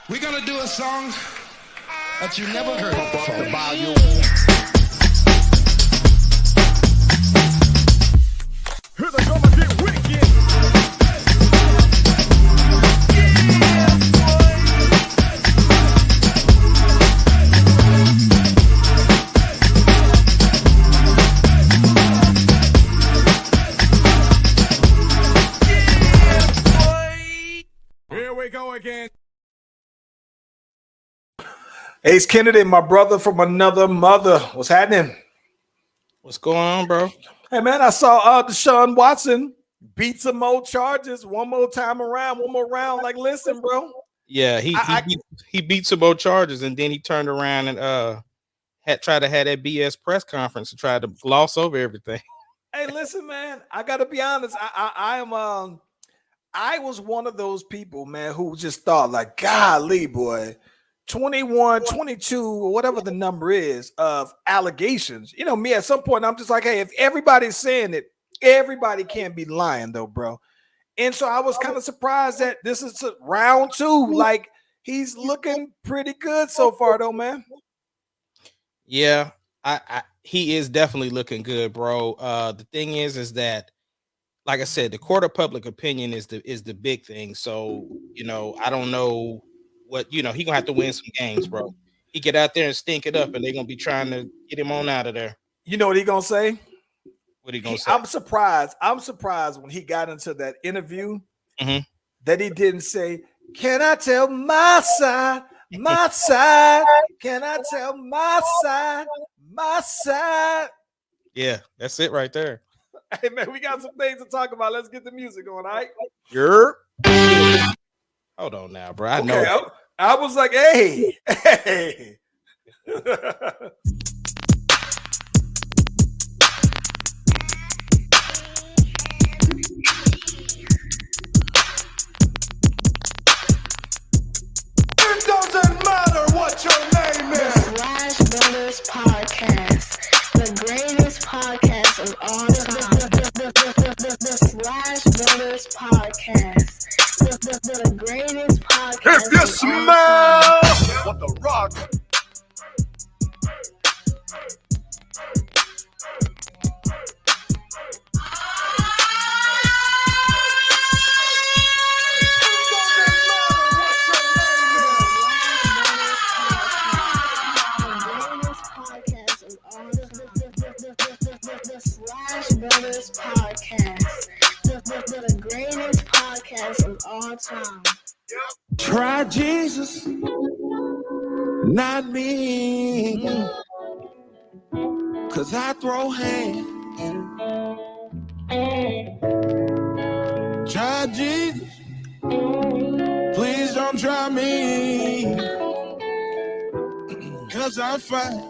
We're gonna do a song that you never heard before. The volume. Here they come and get wicked. Here we go again. Ace Kennedy, my brother from another mother. What's happening? What's going on, bro? Hey, man, I saw Deshaun Watson beat some more charges one more time around, one more round. Like, listen, bro. Yeah, he beat some more charges, and then he turned around and tried to have that BS press conference and tried to gloss over everything. Hey, listen, man. I gotta be honest. I was one of those people, man, who just thought, like, golly, boy, 21, 22, or whatever the number is of allegations. You know, me at some point, I'm just like, hey, if everybody's saying it, everybody can't be lying, though, bro. And so I was kind of surprised that this is round two. Like, he's looking pretty good so far, though, man. Yeah, he is definitely looking good, bro. The thing is that, like I said, the court of public opinion is the big thing. So, you know, I don't know what, you know, he gonna have to win some games, bro. He get out there and stink it up, and they're gonna be trying to get him on out of there. You know what he gonna say? What he gonna say? I'm surprised when he got into that interview that he didn't say, "Can I tell my side? My side? Can I tell my side? My side?" Yeah, that's it right there. Hey, man, we got some things to talk about. Let's get the music on, all right? Hold on now, bro. I know. Okay, I was like, hey. It doesn't matter what your name is. The Slash Brothers Podcast, the greatest podcast of all time. The Slash Brothers Podcast, the greatest podcast. If you smell what the rock. The Slash Brothers Podcast, the greatest podcast of all time. Try Jesus, not me. Cause I throw hands. Try Jesus, please don't try me. Cause I fight.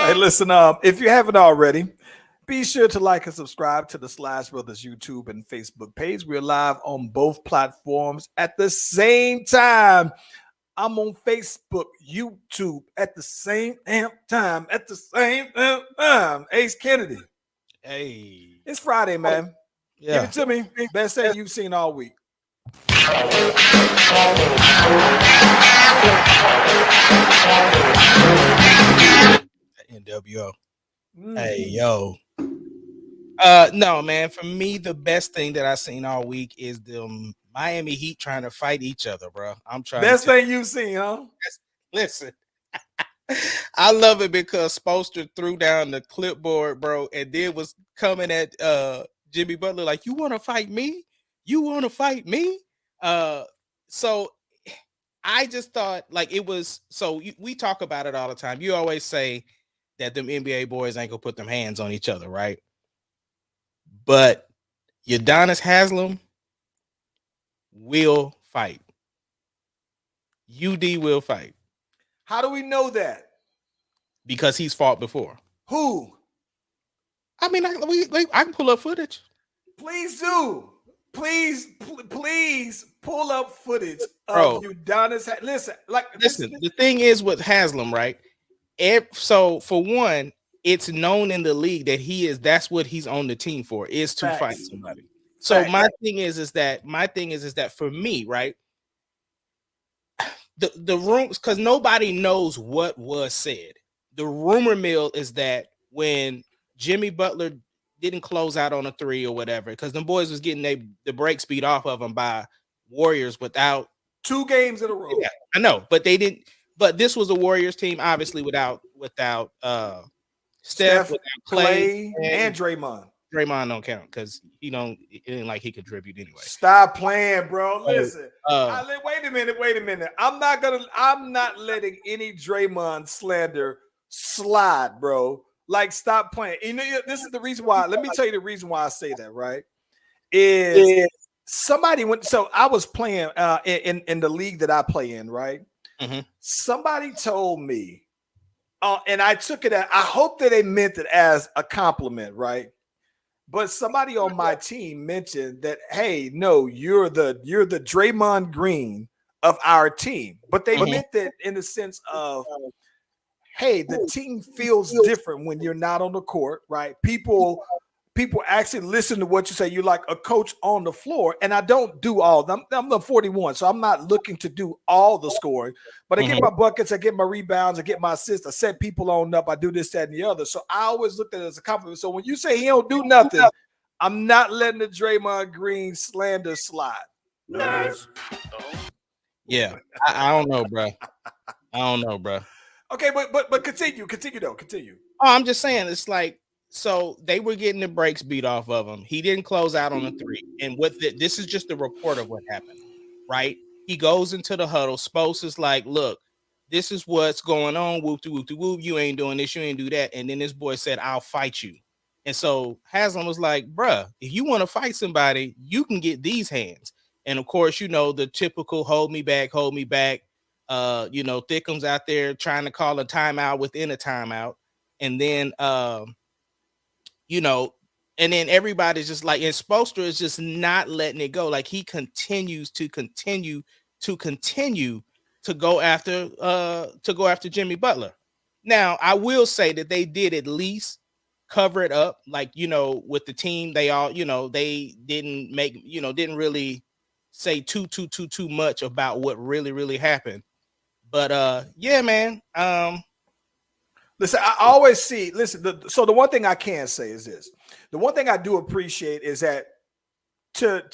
Hey, listen, if you haven't already, be sure to like and subscribe to the Slash Brothers YouTube and Facebook page. We're live on both platforms at the same time. I'm on Facebook, YouTube at the same damn time. At the same damn time. Ace Kennedy. Hey, It's Friday, man. yeah. Give it to me. Best thing you've seen all week. NWO. Hey, yo. No, man. For me, the best thing that I seen all week is the Miami Heat trying to fight each other, bro. I'm trying. Best thing you've seen, huh? Listen, I love it because Spoelstra threw down the clipboard, bro, and then was coming at Jimmy Butler like, "You want to fight me? You want to fight me?" So I just thought like it was. So we talk about it all the time. You always say that them NBA boys ain't gonna put them hands on each other, right? But Udonis Haslem will fight. UD will fight. How do we know that? Because he's fought before. Who? I mean, I can pull up footage. Please do. Please pull up footage Bro. of Udonis. Listen, The thing is with Haslam, right? So for one, it's known in the league that that's what he's on the team for, is to Facts. fight somebody. So Facts. my thing is that for me, right? The rooms, because nobody knows what was said. The rumor mill is that when Jimmy Butler didn't close out on a 3 or whatever, because the boys was getting the break speed off of them by Warriors without 2 games in a row. Yeah, I know, but they didn't. But this was a Warriors team, obviously without Steph, without Clay, Clay, and Draymond. Draymond don't count because it ain't like he contribute anyway. Stop playing, bro. Listen. So, Wait a minute. I'm not letting any Draymond slander slide, bro. Like, stop playing. You know, this is the reason why. Let me tell you the reason why I say that, right? Is somebody went. So I was playing in the league that I play in, right? Mm-hmm. Somebody told me, and I took it as, I hope that they meant it as a compliment, right? But somebody on my team mentioned that, hey, no, you're the Draymond Green of our team. But they meant that in the sense of, hey, the team feels different when you're not on the court, right? People actually listen to what you say. You're like a coach on the floor, and I don't do all of them. I'm the 41, so I'm not looking to do all the scoring, but I get my buckets, I get my rebounds, I get my assists, I set people on up, I do this, that, and the other. So I always looked at it as a compliment. So when you say he don't do nothing, I'm not letting the Draymond Green slander slide. Yeah, I don't know, bro. Okay, but continue. Oh, I'm just saying, it's like, so they were getting the breaks beat off of him. He didn't close out on a 3. And with it, this is just a report of what happened, right? He goes into the huddle. Spose is like, look, this is what's going on. Whoop. You ain't doing this. You ain't do that. And then this boy said, I'll fight you. And so Haslam was like, bruh, if you want to fight somebody, you can get these hands. And of course, the typical hold me back. Thickums out there trying to call a timeout within a timeout. And then, and then everybody's just like, and Spoelstra is just not letting it go. Like, he continues to go after Jimmy Butler. Now, I will say that they did at least cover it up. Like, with the team, they all, they didn't really say too much about what really happened. But yeah, man. Listen, I always see. So the one thing I can say is this: the one thing I do appreciate is that to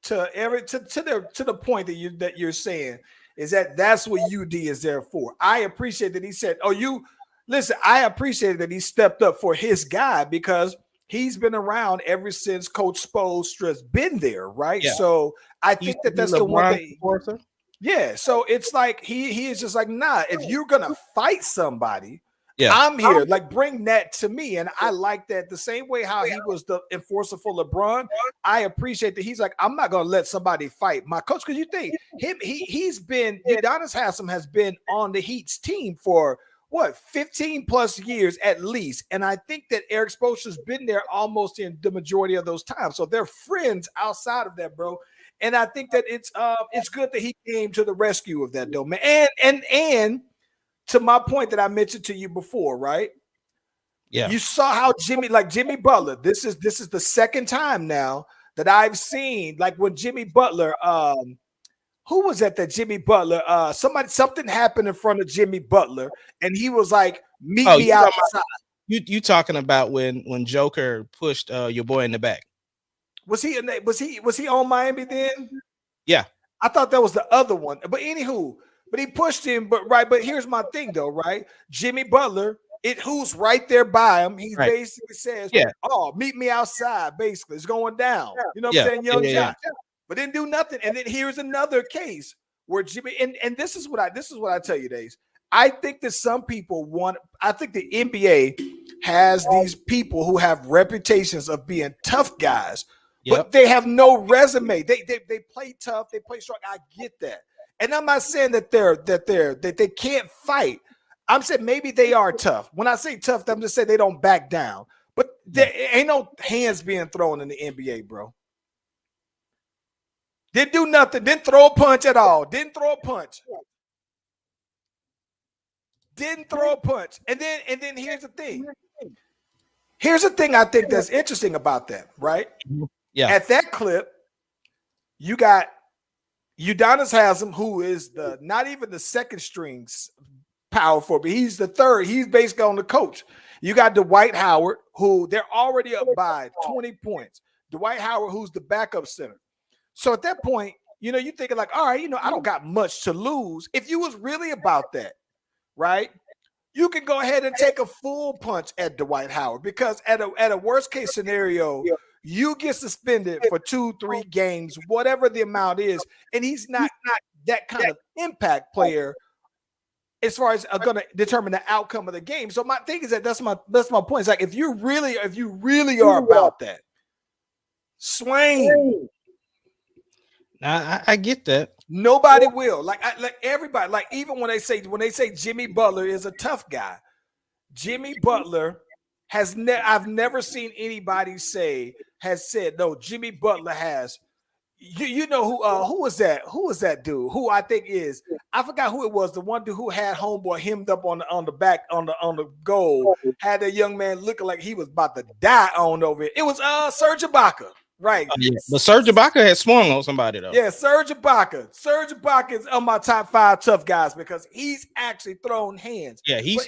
the point that you're saying is that's what UD is there for. I appreciate that he said, I appreciate that he stepped up for his guy because he's been around ever since Coach Spoelstra's been there, right? Yeah. So I think that's the one thing. Enforcer? Yeah, so it's like he is just like, nah, if you're gonna fight somebody, yeah, I'm here. Like, bring that to me. And I like that the same way how he was the enforcer for LeBron. I appreciate that he's like, I'm not gonna let somebody fight my coach. Because you think he's been Udonis Haslem has been on the Heat's team for 15 plus years at least. And I think that Eric Spoelstra's been there almost in the majority of those times. So they're friends outside of that, bro. And I think that it's good that he came to the rescue of that, though, man. And to my point that I mentioned to you before, right? Yeah. You saw how Jimmy Butler. This is the second time now that I've seen, like, when Jimmy Butler, who was that Jimmy Butler? Something happened in front of Jimmy Butler, and he was like, meet me outside. You talking about when Joker pushed your boy in the back? Was he on Miami then? Yeah. I thought that was the other one. But anywho, but he pushed him. But here's my thing though, right? Jimmy Butler, who's right there by him. He basically says, oh, meet me outside. Basically, it's going down. You know what I'm saying? Young John. But didn't do nothing. And then here's another case where Jimmy, and this is what I tell you, Days. I think that some people I think the NBA has these people who have reputations of being tough guys. But they have no resume. They play tough. They play strong. I get that, and I'm not saying that they can't fight. I'm saying maybe they are tough. When I say tough, I'm just saying they don't back down. But there ain't no hands being thrown in the NBA, bro. Didn't do nothing. Didn't throw a punch at all. Didn't throw a punch. And then here's the thing. Here's the thing I think that's interesting about that, right? Yeah. At that clip, you got Udonis Haslam, who is the not even the second strings power forward, but he's the third. He's basically on the coach. You got Dwight Howard, who they're already up by 20 points. Dwight Howard, who's the backup center. So at that point, you're thinking like, all right, I don't got much to lose. If you was really about that, right? You can go ahead and take a full punch at Dwight Howard, because at a worst case scenario, you get suspended for 2-3 games, whatever the amount is, and he's not that kind of impact player as far as going to determine the outcome of the game. So my thing is that's my point. It's like if you really are about that, swing. I get that. Nobody will. Like everybody. Like even when they say Jimmy Butler is a tough guy, Jimmy Butler I've never seen anybody has said no. Jimmy Butler has. You know who was that? Who was that dude? Who I think is, I forgot who it was. The one dude who had homeboy hemmed up on the back on the goal, had that young man looking like he was about to die on over it. It was Serge Ibaka, right? Yeah. But Serge Ibaka had swung on somebody though. Yeah, Serge Ibaka. Serge Ibaka is on my top 5 tough guys because he's actually thrown hands. Yeah, he's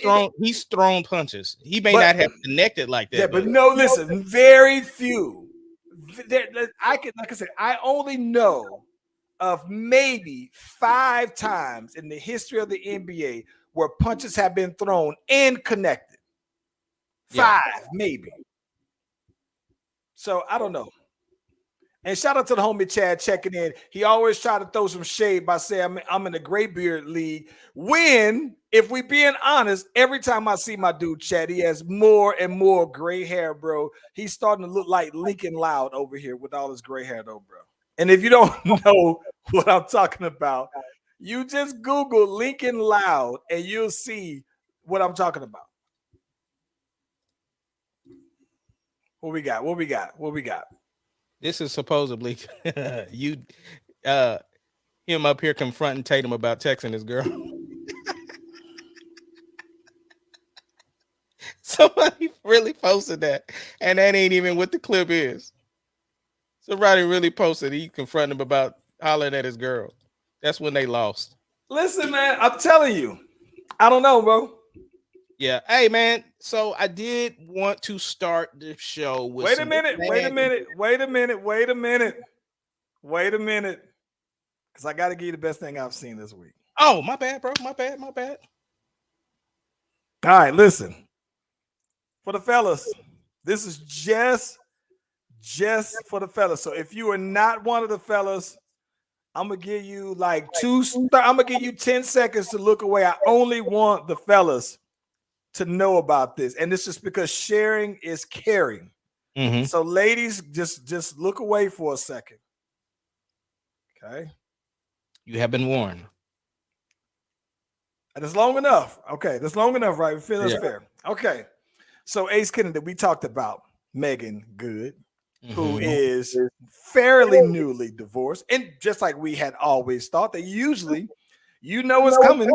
thrown punches. He may not have connected like that. Yeah, but no, listen, very few. I only know of maybe 5 times in the history of the NBA where punches have been thrown and connected. 5, maybe. So I don't know. And shout out to the homie Chad checking in. He always try to throw some shade by saying I'm in the Graybeard League. When, if we being honest, every time I see my dude Chad, he has more and more gray hair, bro. He's starting to look like Lincoln Loud over here with all his gray hair, though, bro. And if you don't know what I'm talking about, you just Google Lincoln Loud and you'll see what I'm talking about. What we got? This is supposedly him up here confronting Tatum about texting his girl. Somebody really posted that, and that ain't even what the clip is. Somebody really posted he confronted him about hollering at his girl. That's when they lost. Listen, man, I'm telling you, I don't know, bro. Yeah. Hey, man. So I did want to start the show with. Wait a minute. Because I got to give you the best thing I've seen this week. Oh, my bad, bro. My bad. All right, listen. For the fellas, this is just for the fellas. So if you are not one of the fellas, I'm going to give you I'm going to give you 10 seconds to look away. I only want the fellas to know about this, and this is because sharing is caring. Mm-hmm. So ladies, just look away for a second. Okay, you have been warned. That's long enough. Okay, that's long enough, right? We feel that's fair. Okay, so Ace Kennedy, we talked about Megan Good, who is fairly newly divorced, and just like we had always thought, they usually, it's coming.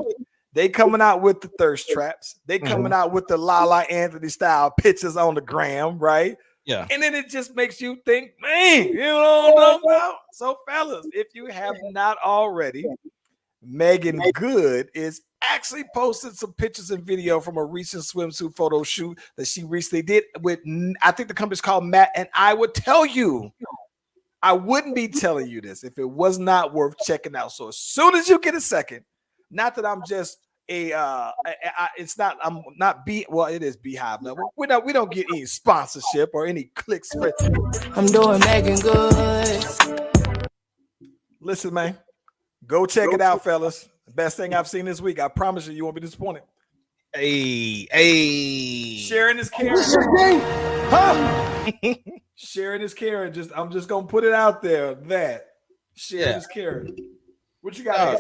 They coming out with the thirst traps. They coming out with the Lala Anthony style pictures on the gram, right? Yeah. And then it just makes you think, man, you know about. So fellas, if you have not already, Megan Good is actually posted some pictures and video from a recent swimsuit photo shoot that she recently did with, I think the company's called Matt. And I would tell you, I wouldn't be telling you this if it was not worth checking out. So as soon as you get a second, not that I'm just it is Beehive level. We don't get any sponsorship or any clicks for it. I'm doing Megan Good. Listen, man, go check it out, fellas. The best thing I've seen this week. I promise you won't be disappointed. Hey. Sharing is caring. Sharing is caring. I'm just gonna put it out there that sharing is caring. What you got?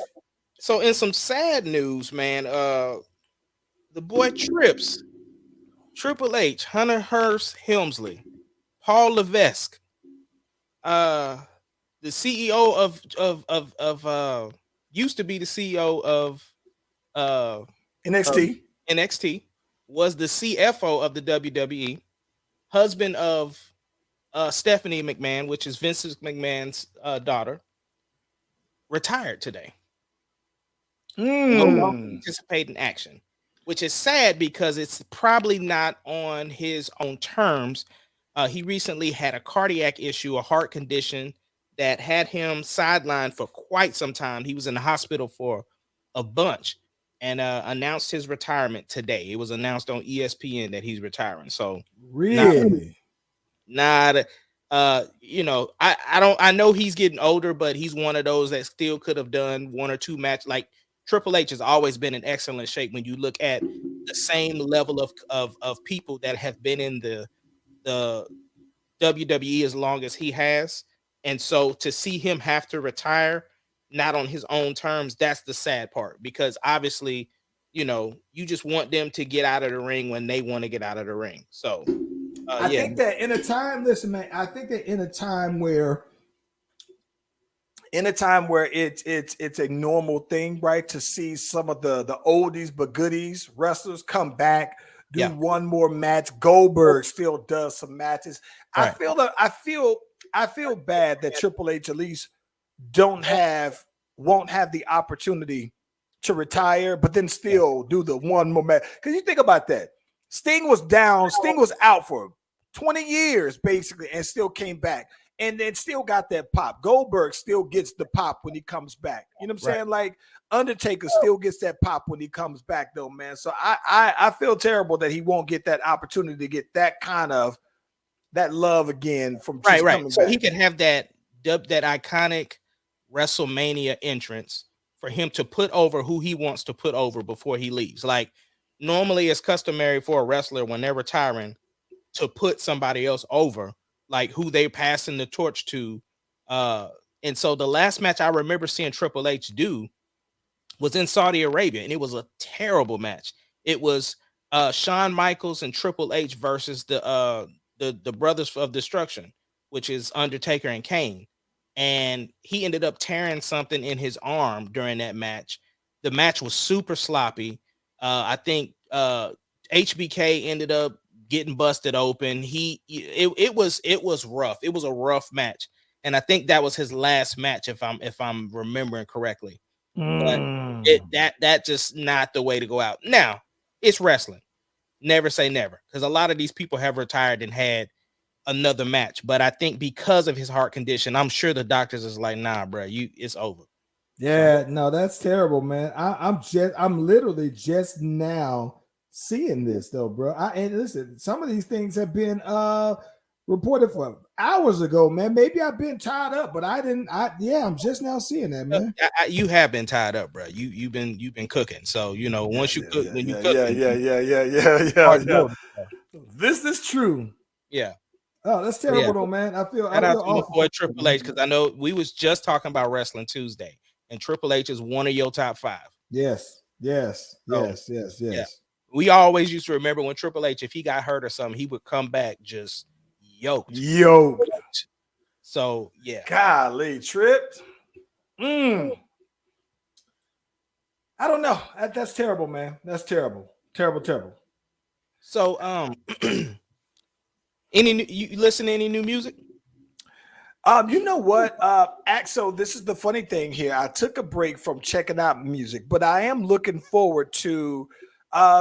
So in some sad news, man, the boy Trips, Triple H, Hunter Hearst Helmsley, Paul Levesque, the CEO of used to be the CEO of NXT, was the CFO of the WWE, husband of Stephanie McMahon, which is Vince McMahon's daughter, retired today. No longer participating in action, which is sad because it's probably not on his own terms. He recently had a cardiac issue, a heart condition that had him sidelined for quite some time. He was in the hospital for a bunch and announced his retirement today. It was announced on ESPN that he's retiring. So really, not I know he's getting older, but he's one of those that still could have done one or two matches. Like Triple H has always been in excellent shape when you look at the same level of people that have been in the WWE as long as he has. And so to see him have to retire not on his own terms, that's the sad part, because obviously, you just want them to get out of the ring when they want to get out of the ring. So I think that in a time, listen, man, I think that in a time where it's a normal thing, right, to see some of the oldies but goodies wrestlers come back, do one more match. Goldberg still does some matches. Right. I feel bad that Triple H at least won't have the opportunity to retire, but then still do the one more match. Because you think about that. Sting was down. Sting was out for 20 years, basically, and still came back. And then still got that pop. Goldberg still gets the pop when he comes back. You know what I'm saying? Like, Undertaker still gets that pop when he comes back, though, man. So I feel terrible that he won't get that opportunity to get that kind of that love again from right. So back. he can have that iconic WrestleMania entrance for him to put over who he wants to put over before he leaves. Like, normally it's customary for a wrestler when they're retiring to put somebody else over, like who they passing the torch to. And so the last match I remember seeing Triple H do was in Saudi Arabia, and it was a terrible match. It was Shawn Michaels and Triple H versus the Brothers of Destruction, which is Undertaker and Kane. And he ended up tearing something in his arm during that match. The match was super sloppy. I think HBK ended up getting busted open. It was rough. It was a rough match, and I think that was his last match, if I'm remembering correctly. But that just not the way to go out. Now, it's wrestling. Never say never, because a lot of these people have retired and had another match. But I think because of his heart condition, I'm sure the doctors is like, nah, bro, it's over. Yeah, no, that's terrible, man. I'm literally just now seeing this though, bro. And listen, some of these things have been reported for hours ago, man. Maybe I've been tied up, but I'm just now seeing that, man. You have been tied up, bro. You've been cooking. So once you cook, when you cook, yeah. This is true. Yeah. Oh, that's terrible, though, man. I feel awful for Triple H, because I know we was just talking about Wrestling Tuesday, and Triple H is one of your top 5. Yes. We always used to remember when Triple H, if he got hurt or something, he would come back just yoked. So yeah. Golly, tripped. I don't know. That's terrible, man. That's terrible. Terrible. So you listen to any new music? You know what, Axel, this is the funny thing here. I took a break from checking out music, but I am looking forward to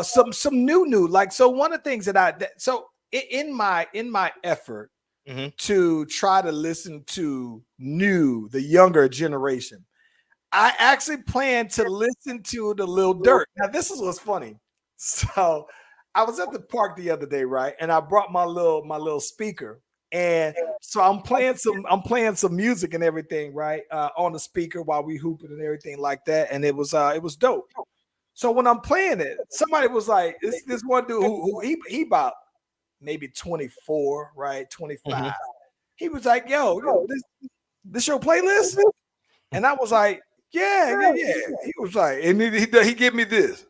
some new. Like, so one of the things in my effort to try to listen to the younger generation, I actually plan to listen to the Lil Durk. Now, this is what's funny. So I was at the park the other day, right? And I brought my little speaker. And so I'm playing some music and everything, right? On the speaker while we hooping and everything like that. And it was dope. So when I'm playing it, somebody was like, this one dude who he about maybe 24, right? 25. He was like, yo, this your playlist? And I was like, yeah. He was like, and he gave me this.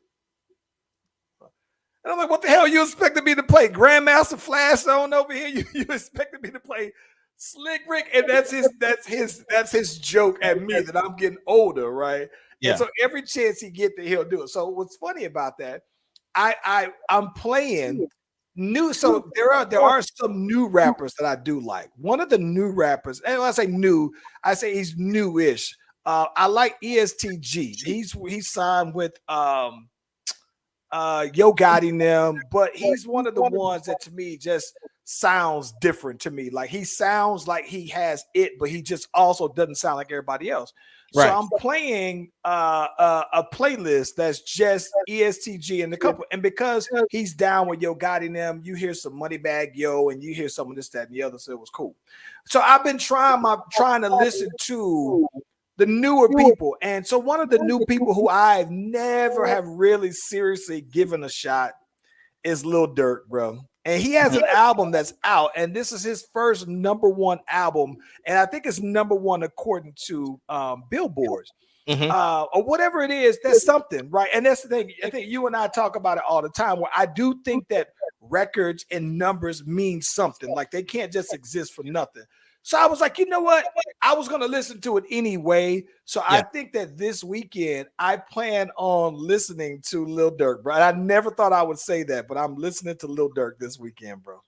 And I'm like, what the hell you expected me to play? Grandmaster Flash Zone over here? You expected me to play Slick Rick? And that's his joke at me that I'm getting older, right? Yeah. And so every chance he get he'll do it. So what's funny about that, I'm playing New, so there are some new rappers that I do like. One of the new rappers, and when I say new, I say he's newish. I like ESTG. He's signed with Yo Gotti them, but he's one of the ones that to me just sounds different to me. Like he sounds like he has but he just also doesn't sound like everybody else. So Right. I'm playing a playlist that's just ESTG and the couple, and because he's down with Yo Gotti them, you hear some Moneybag Yo, and you hear some of this, that, and the other. So it was cool. So I've been trying to listen to the newer people. And so one of the new people who I've never have really seriously given a shot is Lil Durk, bro. And he has an album that's out, and this is his first #1 album, and I think it's #1 according to Billboard. Or whatever it is, that's something, right? And that's the thing. I think you and I talk about it all the time, where I do think that records and numbers mean something. Like they can't just exist for nothing. So I was like, you know what? I was going to listen to it anyway. So I think that this weekend I plan on listening to Lil Durk, bro. I never thought I would say that, but I'm listening to Lil Durk this weekend, bro.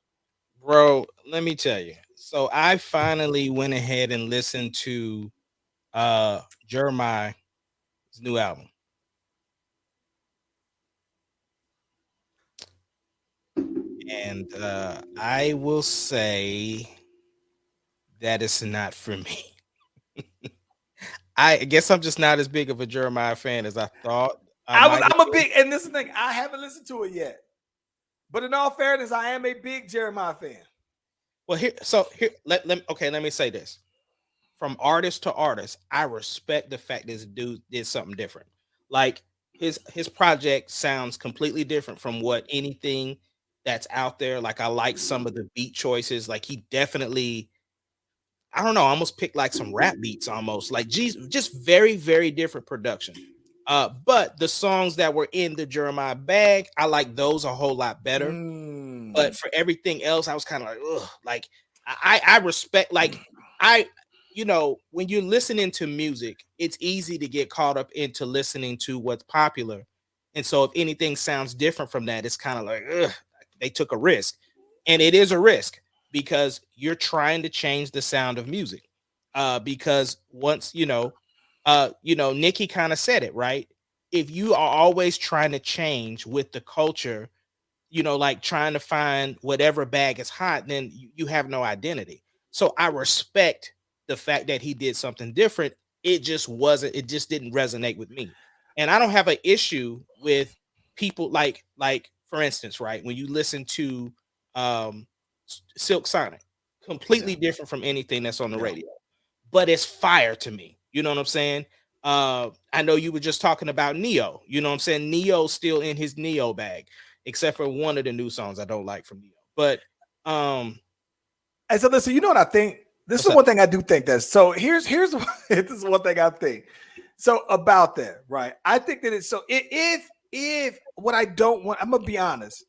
Bro, let me tell you. So I finally went ahead and listened to Jeremiah's new album. And I will say that it's not for me. I guess I'm just not as big of a Jeremiah fan as I thought. I'm a big, and this is the thing, I haven't listened to it yet. But in all fairness, I am a big Jeremiah fan. Well, let me say this. From artist to artist, I respect the fact this dude did something different. Like his project sounds completely different from what anything that's out there. Like I like some of the beat choices. Like he definitely, I don't know, almost picked like some rap beats almost. Like geez, just very, very different production. But the songs that were in the Jeremiah bag, I like those a whole lot better. But for everything else, I was kind of like, ugh. Like I respect, like when you're listening to music, it's easy to get caught up into listening to what's popular. And so if anything sounds different from that, it's kind of like, ugh, they took a risk. And it is a risk because you're trying to change the sound of music. Because once, Nikki kind of said it, right? If you are always trying to change with the culture, like trying to find whatever bag is hot, then you have no identity. So I respect the fact that he did something different. It just didn't resonate with me. And I don't have an issue with people like for instance, right? When you listen to Silk Sonic, completely different from anything that's on the radio, but it's fire to me. You know what I'm saying? I know you were just talking about Neo. You know what I'm saying? Neo's still in his Neo bag, except for one of the new songs I don't like from Neo. But and so listen, you know what I think? This is one thing I do think that. So here's this is one thing I think. So about that, right? I think that it's so if what I don't want, I'm gonna be honest.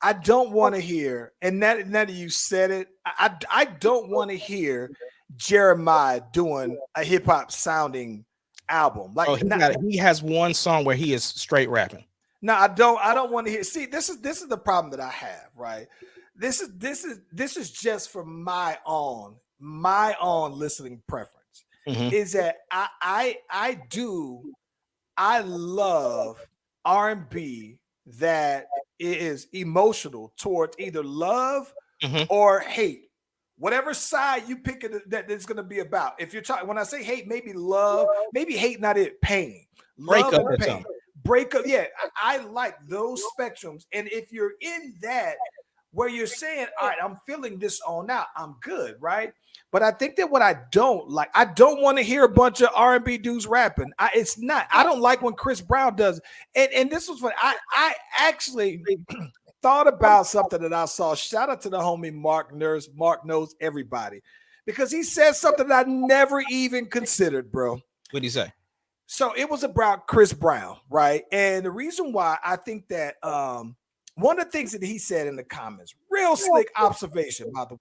I don't want to hear, and now that you said it, I don't want to hear Jeremiah doing a hip hop sounding album. Like he has one song where he is straight rapping. No, I don't want to hear. See, this is the problem that I have, right? This is just for my own listening preference. Is that I love R&B that is emotional towards either love or hate. Whatever side you pick that it's going to be about. If you're talking, when I say hate, maybe love, maybe hate, not it, pain. Love and pain. Breakup, yeah. I like those spectrums. And if you're in that where you're saying, all right, I'm feeling this on out, I'm good, right? But I think that what I don't like, I don't want to hear a bunch of R&B dudes rapping. I don't like when Chris Brown does. And this was what I actually thought about something that I saw. Shout out to the homie Mark Nurse. Mark knows everybody because he said something that I never even considered, bro. What did he say? So it was about Chris Brown, right? And the reason why I think that one of the things that he said in the comments, real slick observation, by the way,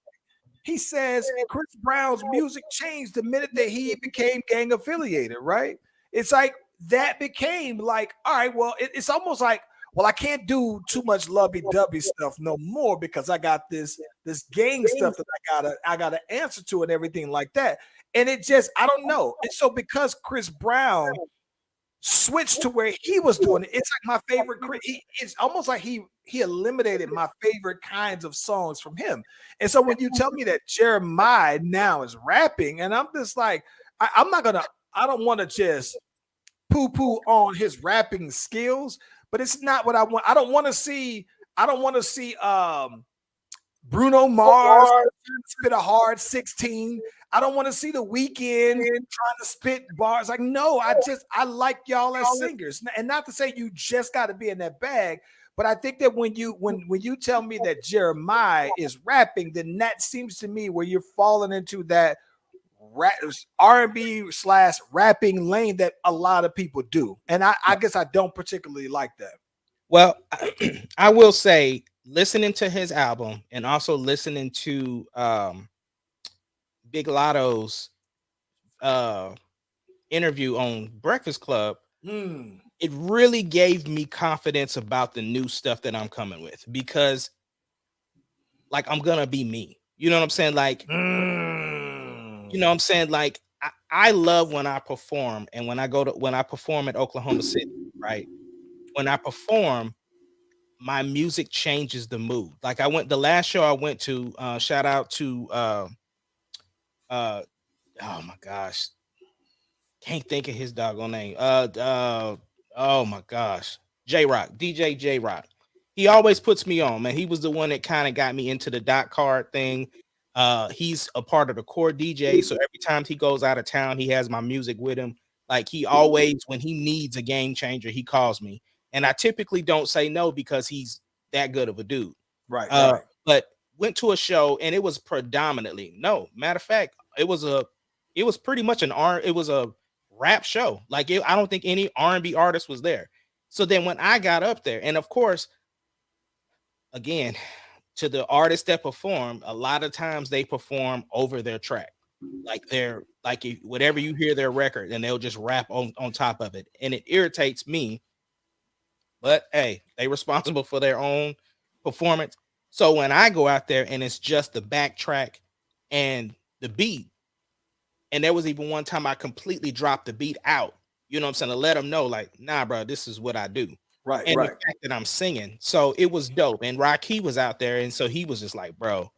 he says Chris Brown's music changed the minute that he became gang affiliated, right? It's like that became like, all right, well, it's almost like, well, I can't do too much lovey-dovey stuff no more because I got this gang stuff that I gotta answer to and everything like that. And it just, I don't know. And so because Chris Brown switched to where he was doing it, it's like my favorite. It's almost like he eliminated my favorite kinds of songs from him. And so when you tell me that Jeremiah now is rapping, and I'm just like, I'm not gonna. I don't want to just poo-poo on his rapping skills, but it's not what I want. I don't want to see. Bruno Mars trying to spit a hard 16. I don't want to see The Weeknd trying to spit bars. Like, no, I like y'all as singers. And not to say you just got to be in that bag, but I think that when you tell me that Jeremiah is rapping, then that seems to me where you're falling into that R&B / rapping lane that a lot of people do. And I guess I don't particularly like that. Well, I will say, listening to his album and also listening to Big Latto's interview on Breakfast Club, it really gave me confidence about the new stuff that I'm coming with, because like I'm gonna be me. You know what I'm saying? Like, you know what I'm saying? Like, I love when I perform, and when I perform at Oklahoma City, right? When I perform, my music changes the mood. Like, the last show I went to, shout out to oh my gosh, can't think of his doggone name. Oh my gosh, DJ J Rock. He always puts me on, man. He was the one that kind of got me into the dot card thing. He's a part of the core DJ, so every time he goes out of town, he has my music with him. Like, he always, when he needs a game changer, he calls me. And I typically don't say no because he's that good of a dude. Right. But went to a show, and it was predominantly, no, matter of fact, it was pretty much it was a rap show. Like, I don't think any R&B artist was there. So then when I got up there, and of course, again, to the artists that perform, a lot of times they perform over their track. Like whatever you hear their record, and they'll just rap on top of it. And it irritates me. But hey, they responsible for their own performance. So when I go out there and it's just the backtrack and the beat, and there was even one time I completely dropped the beat out, you know what I'm saying, to let them know, like, nah, bro, this is what I do. Right. And the fact that I'm singing. So it was dope. And Rocky was out there, and so he was just like, bro,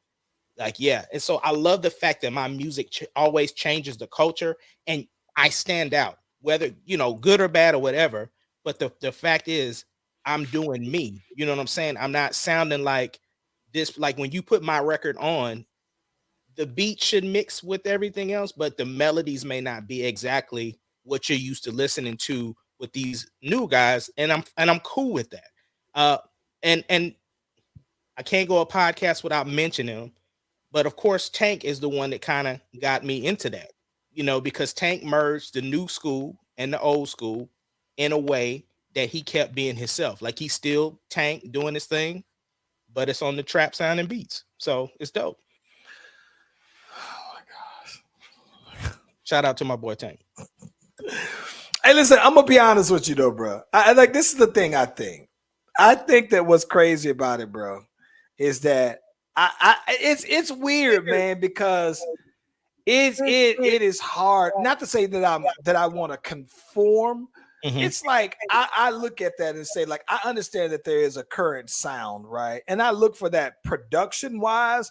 like, yeah. And so I love the fact that my music always changes the culture, and I stand out, whether, you know, good or bad or whatever. But the fact is, I'm doing me. You know what I'm saying? I'm not sounding like this. Like, when you put my record on, the beat should mix with everything else, but the melodies may not be exactly what you're used to listening to with these new guys. And I'm cool with that. And I can't go a podcast without mentioning him. But of course, Tank is the one that kind of got me into that, you know, because Tank merged the new school and the old school in a way that he kept being himself. Like, he's still Tank doing his thing, but it's on the trap sound and beats. So it's dope. Oh my gosh. Shout out to my boy Tank. Hey, listen, I'm gonna be honest with you though, bro. I like, this is the thing. I think that what's crazy about it, bro, is that it's weird, man, because it is hard. Not to say that I want to conform. Mm-hmm. It's like I look at that and say, like, I understand that there is a current sound, right? And I look for that production wise,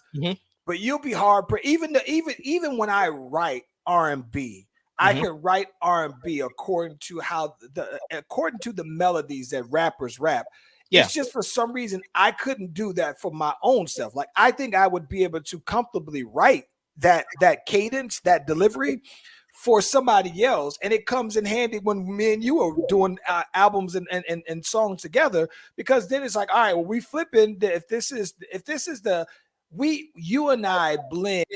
but you'll be hard. Even when I write R&B, I can write R&B according to the melodies that rappers rap. Yeah. It's just, for some reason, I couldn't do that for my own self. Like, I think I would be able to comfortably write that cadence, that delivery for somebody else. And it comes in handy when me and you are doing albums and songs together, because then it's like, all right, well, we flipping. You and I blend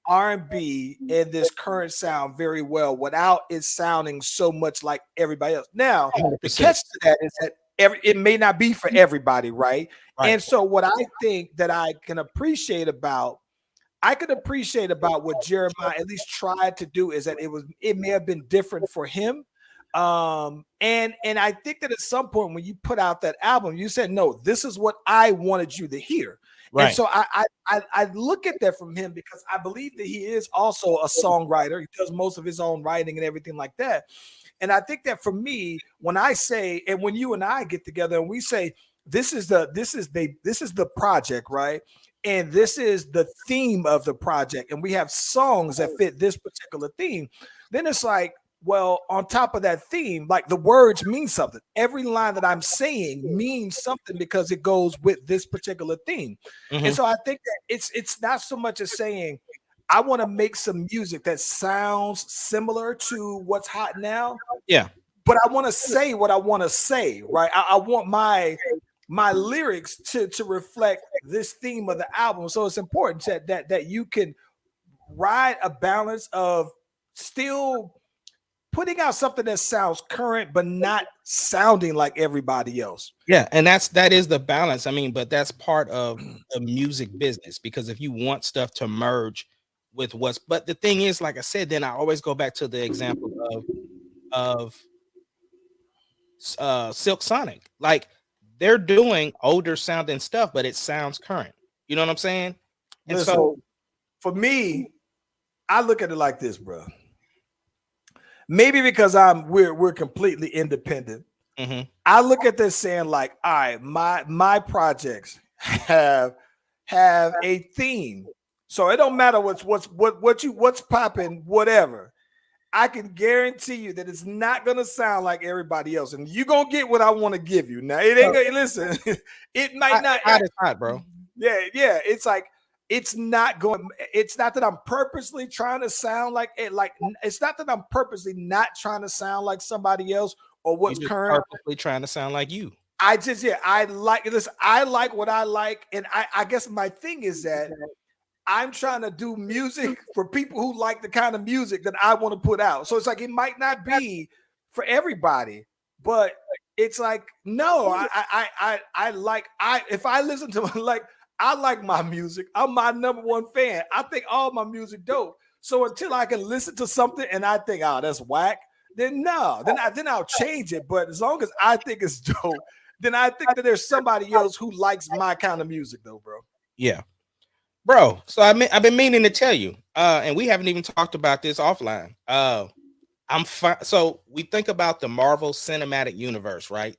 R&B and this current sound very well without it sounding so much like everybody else. Now, 100%. The catch to that is that it may not be for everybody, right? And so what I think that I can appreciate about what Jeremiah at least tried to do is that it may have been different for him, And I think that at some point when you put out that album, you said, no, this is what I wanted you to hear. And Right. so I look at that from him because I believe that he is also a songwriter. He does most of his own writing and everything like that. And I think that for me, when I say, and when you and I get together and we say, this is the project, right? And this is the theme of the project, and we have songs that fit this particular theme, then it's like, well, on top of that theme, like the words mean something. Every line that I'm saying means something because it goes with this particular theme. And so I think that it's not so much as saying I want to make some music that sounds similar to what's hot now. Yeah. But I want to say what I want to say, right? I want my lyrics to reflect this theme of the album. So it's important that you can ride a balance of still putting out something that sounds current but not sounding like everybody else. Yeah, and that is the balance. I mean, but that's part of the music business, because if you want stuff to merge with what's, but the thing is, like I said, then I always go back to the example of Silk Sonic. Like, they're doing older sounding stuff, but it sounds current. You know what I'm saying? And Listen, so for me, I look at it like this, bro. Maybe because we're completely independent. I look at this saying like, all right, my projects have a theme. So it don't matter what's popping, whatever. I can guarantee you that it's not gonna sound like everybody else, and you're gonna get what I want to give you. Now it ain't gonna listen, it might not hot is hot, bro. Yeah, it's like it's not that I'm purposely trying to sound like it, like it's not that I'm purposely not trying to sound like somebody else or what's You're just current. purposely trying to sound like you. I like this. I like what I like, and I guess my thing is that I'm trying to do music for people who like the kind of music that I want to put out. So it's like it might not be for everybody, but it's like no, if I listen to like I like my music. I'm my number one fan. I think all my music dope. So until I can listen to something and I think, oh, that's whack, then no, then I'll change it. But as long as I think it's dope, then I think that there's somebody else who likes my kind of music, though, bro. Yeah. Bro, so I've been meaning to tell you, and we haven't even talked about this offline. So we think about the Marvel Cinematic Universe, right?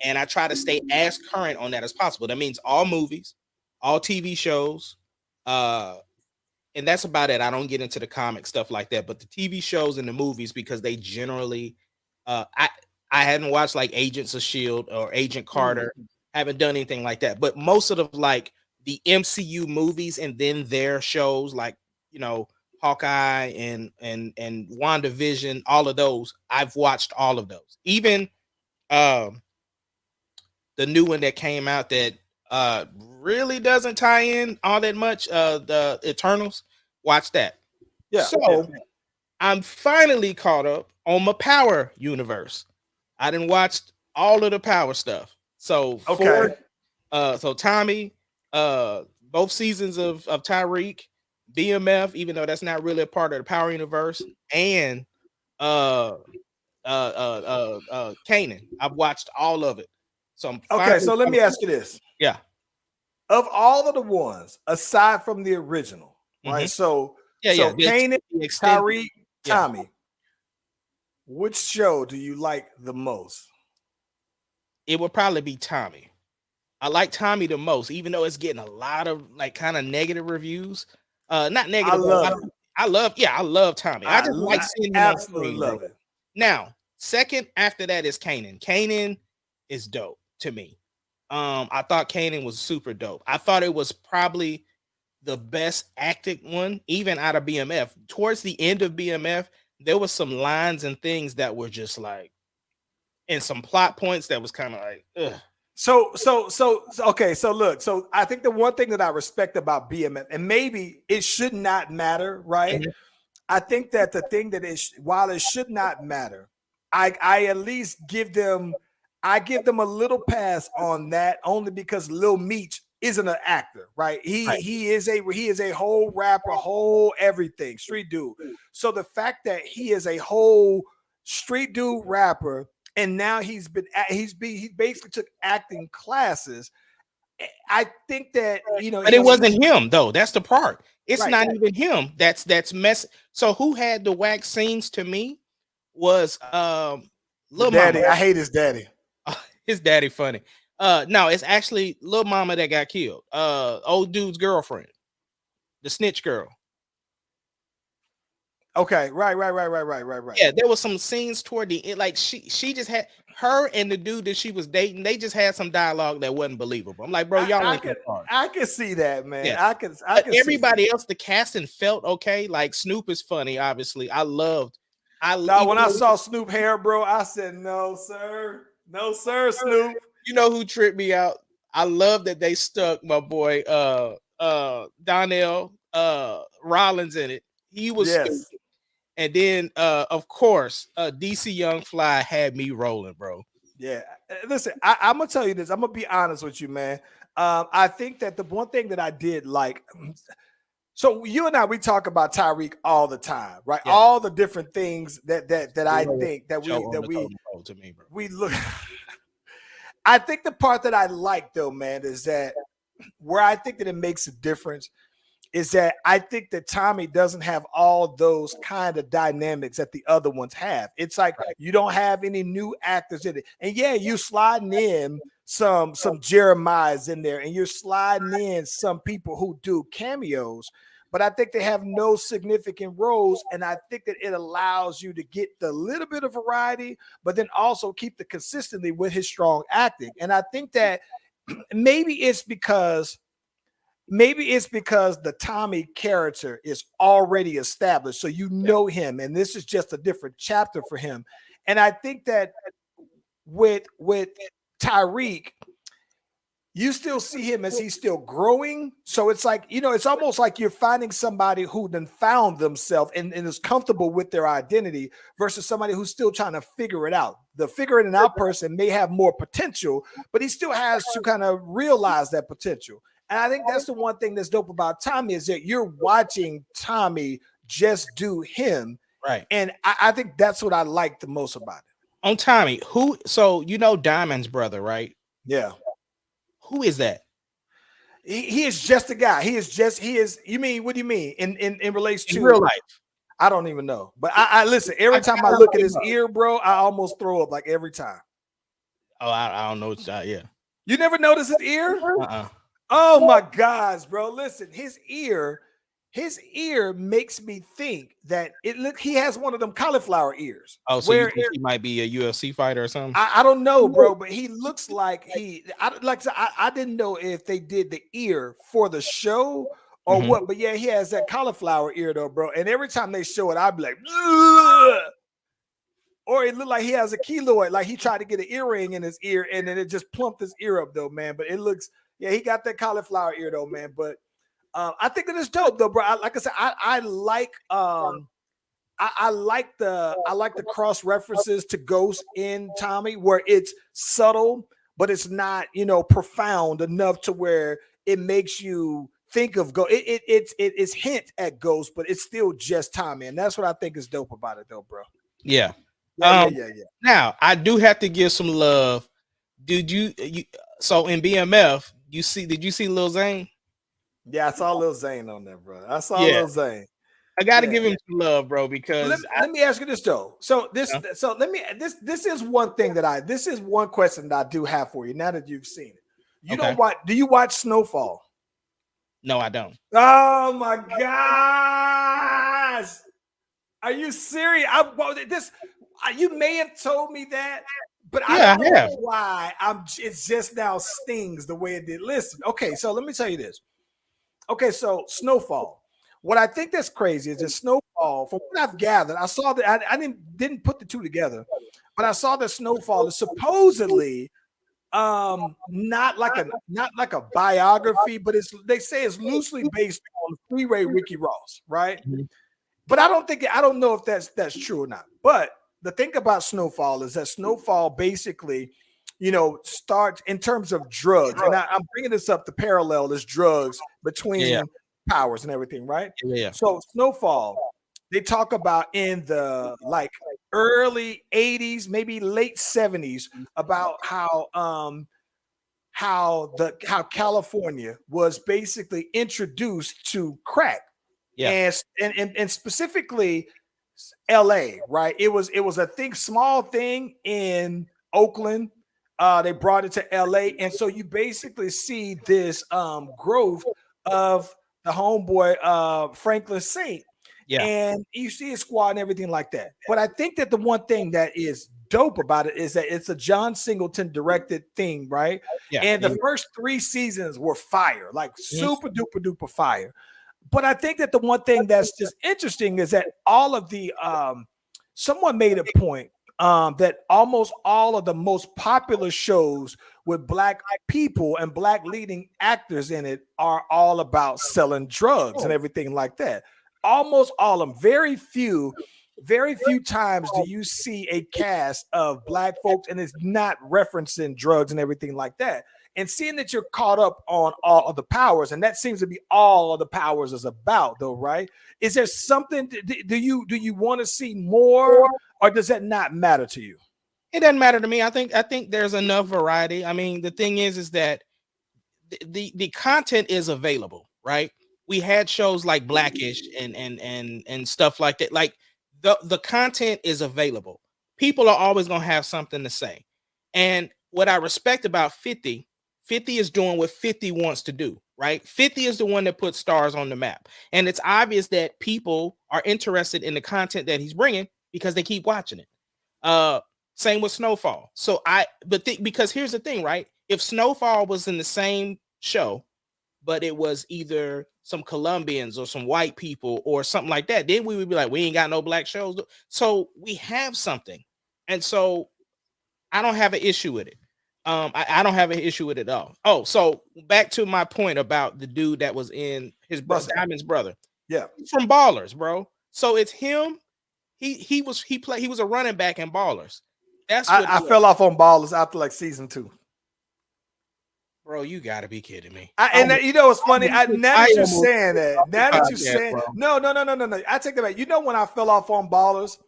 And I try to stay as current on that as possible. That means all movies, all TV shows, and that's about it. I don't get into the comic stuff like that, but the TV shows and the movies, because they generally, I hadn't watched like Agents of Shield or Agent Carter, haven't done anything like that, but most of the MCU movies and then their shows, like, you know, Hawkeye and WandaVision, all of those, I've watched all of those. Even the new one that came out that really doesn't tie in all that much, the Eternals, watch that. So I'm finally caught up on my Power universe. I didn't watch all of the Power stuff. So so Tommy, both seasons of Tyreek, BMF, even though that's not really a part of the Power universe, and Kanan. I've watched all of it. So I'm okay. So let me ask you this. Yeah. Of all of the ones, aside from the original, right? So Kanan, Tyreek, Tommy, which show do you like the most? It would probably be Tommy. I like Tommy the most, even though it's getting a lot of like kind of negative reviews. Not negative. I love Tommy. I just like seeing him on screen. Love it. Now, second after that is Kanan. Kanan is dope to me. I thought Kanan was super dope. I thought it was probably the best acted one, even out of BMF. Towards the end of BMF, there was some lines and things that were just like, and some plot points that was kind of like, ugh. So okay. So look. So I think the one thing that I respect about BMF, and maybe it should not matter, right? Mm-hmm. I think that the thing that is, while it should not matter, I at least give them a little pass on that, only because Lil Meech isn't an actor, right? He is a whole rapper, whole everything, street dude. So the fact that he is a whole street dude rapper, and now he basically took acting classes. I think that But it wasn't him though. That's the part. It's Right. not even him. That's mess. So who had the wax scenes to me was Lil daddy. Mama. I hate his daddy. His daddy funny. No, it's actually Lil Mama that got killed. Old dude's girlfriend, the snitch girl. Okay, right. Yeah, there was some scenes toward the end. Like she just had her and the dude that she was dating. They just had some dialogue that wasn't believable. I'm like, bro, y'all ain't that far. I can see that, man. Yeah. I can. Everybody else, the casting felt okay. Like Snoop is funny, obviously. I when I saw Snoop hair, bro, I said, no, sir. No, sir, Snoop. You know who tripped me out? I love that they stuck my boy Donnell Rollins in it. He was stupid. And then of course DC Young Fly had me rolling, bro. Yeah. Listen, I'm gonna tell you this. I'm gonna be honest with you, man. I think that the one thing that I did like, so you and I, we talk about Tyreek all the time, right? Yeah. All the different things that I think that we look. I think the part that I like though, man, is that where I think that it makes a difference is that I think that Tommy doesn't have all those kind of dynamics that the other ones have. It's like you don't have any new actors in it. And yeah, you sliding in some Jeremiah's in there, and you're sliding in some people who do cameos, but I think they have no significant roles. And I think that it allows you to get the little bit of variety, but then also keep the consistency with his strong acting. And I think that maybe it's because the Tommy character is already established. So you know him, and this is just a different chapter for him. And I think that with Tyreek, you still see him as he's still growing. So it's like, it's almost like you're finding somebody who then found themselves and is comfortable with their identity versus somebody who's still trying to figure it out. The figuring it out person may have more potential, but he still has to kind of realize that potential. And I think that's the one thing that's dope about Tommy is that you're watching Tommy just do him. Right. And I think that's what I like the most about it. On Tommy, so Diamond's brother, right? Yeah. Who is that? He is just a guy. You mean, what do you mean? In relation to real life? I don't even know. But I listen, every time I look at his ear, bro, I almost throw up like every time. Oh, I don't know. Yeah. You never notice his ear? Uh-uh. Oh my gosh, bro. Listen, his ear makes me think that he has one of them cauliflower ears. Oh, so you think he might be a UFC fighter or something? I don't know, bro, but he looks like I didn't know if they did the ear for the show or what, but yeah, he has that cauliflower ear though, bro. And every time they show it, I'd be like, ugh! Or it looked like he has a keloid, like he tried to get an earring in his ear and then it just plumped his ear up though, man. But it looks, yeah, he got that cauliflower ear though, man. But I think that it's dope though, bro. Like I said, I like the cross references to Ghost in Tommy, where it's subtle, but it's not profound enough to where it makes you think of Ghost. It's hint at Ghost, but it's still just Tommy, and that's what I think is dope about it, though, bro. Yeah. Yeah. Now I do have to give some love. Did you so in BMF? Did you see Lil Zane? Yeah, I saw Lil Zane on there, bro. Lil Zane. I gotta give him some love, bro, because let me ask you this though. This is one thing this is one question that I do have for you now that you've seen it. Do you watch Snowfall? No, I don't. Oh my gosh. Are you serious? You may have told me that, but I don't know why. It just now stings the way it did. Listen, okay, so let me tell you this. Okay, so Snowfall. What I think that's crazy is that Snowfall, from what I've gathered, I saw that I didn't put the two together, but I saw that Snowfall is supposedly not like a biography, but they say it's loosely based on Freeway Ricky Ross, right? Mm-hmm. But I don't know if that's true or not. But the thing about Snowfall is that Snowfall basically, starts in terms of drugs. And I'm bringing this up to parallel this drugs between powers and everything, right? Yeah. So Snowfall, they talk about in the early 80s, maybe late 70s, about how California was basically introduced to crack. Yeah. And specifically LA, right? It was a small thing in Oakland. They brought it to LA, and so you basically see this growth of the homeboy Franklin Saint, Yeah. and you see his squad and everything like that. But I think that the one thing that is dope about it is that it's a John Singleton directed thing, right? Yeah. And the first 3 seasons were fire, like super duper duper fire. But I think that the one thing that's just interesting is that all of the someone made a point that almost all of the most popular shows with black people and black leading actors in it are all about selling drugs and everything like that. Almost all of them. Very few times do you see a cast of black folks and it's not referencing drugs and everything like that. And seeing that you're caught up on all of the powers, and that seems to be all of the powers is about, though, right? Is there something? Do you want to see more, or does that not matter to you? It doesn't matter to me. I think there's enough variety. I mean, the thing is that the content is available, right? We had shows like Blackish and stuff like that. Like the content is available. People are always gonna have something to say. And what I respect about 50 is doing what 50 wants to do, right? 50 is the one that puts stars on the map. And it's obvious that people are interested in the content that he's bringing because they keep watching it. Same with Snowfall. So because here's the thing, right? If Snowfall was in the same show, but it was either some Colombians or some white people or something like that, then we would be like, we ain't got no black shows. So we have something. And so I don't have an issue with it. I don't have an issue with it at all. Oh, so back to my point about the dude that was in his brother, Diamond's brother. Yeah, he's from Ballers, bro. So it's him. He was a running back in Ballers. That's what I fell off on Ballers after like season 2. Bro, you gotta be kidding me. You know what's funny? Now that you're saying that, no. I take that back. You know when I fell off on Ballers?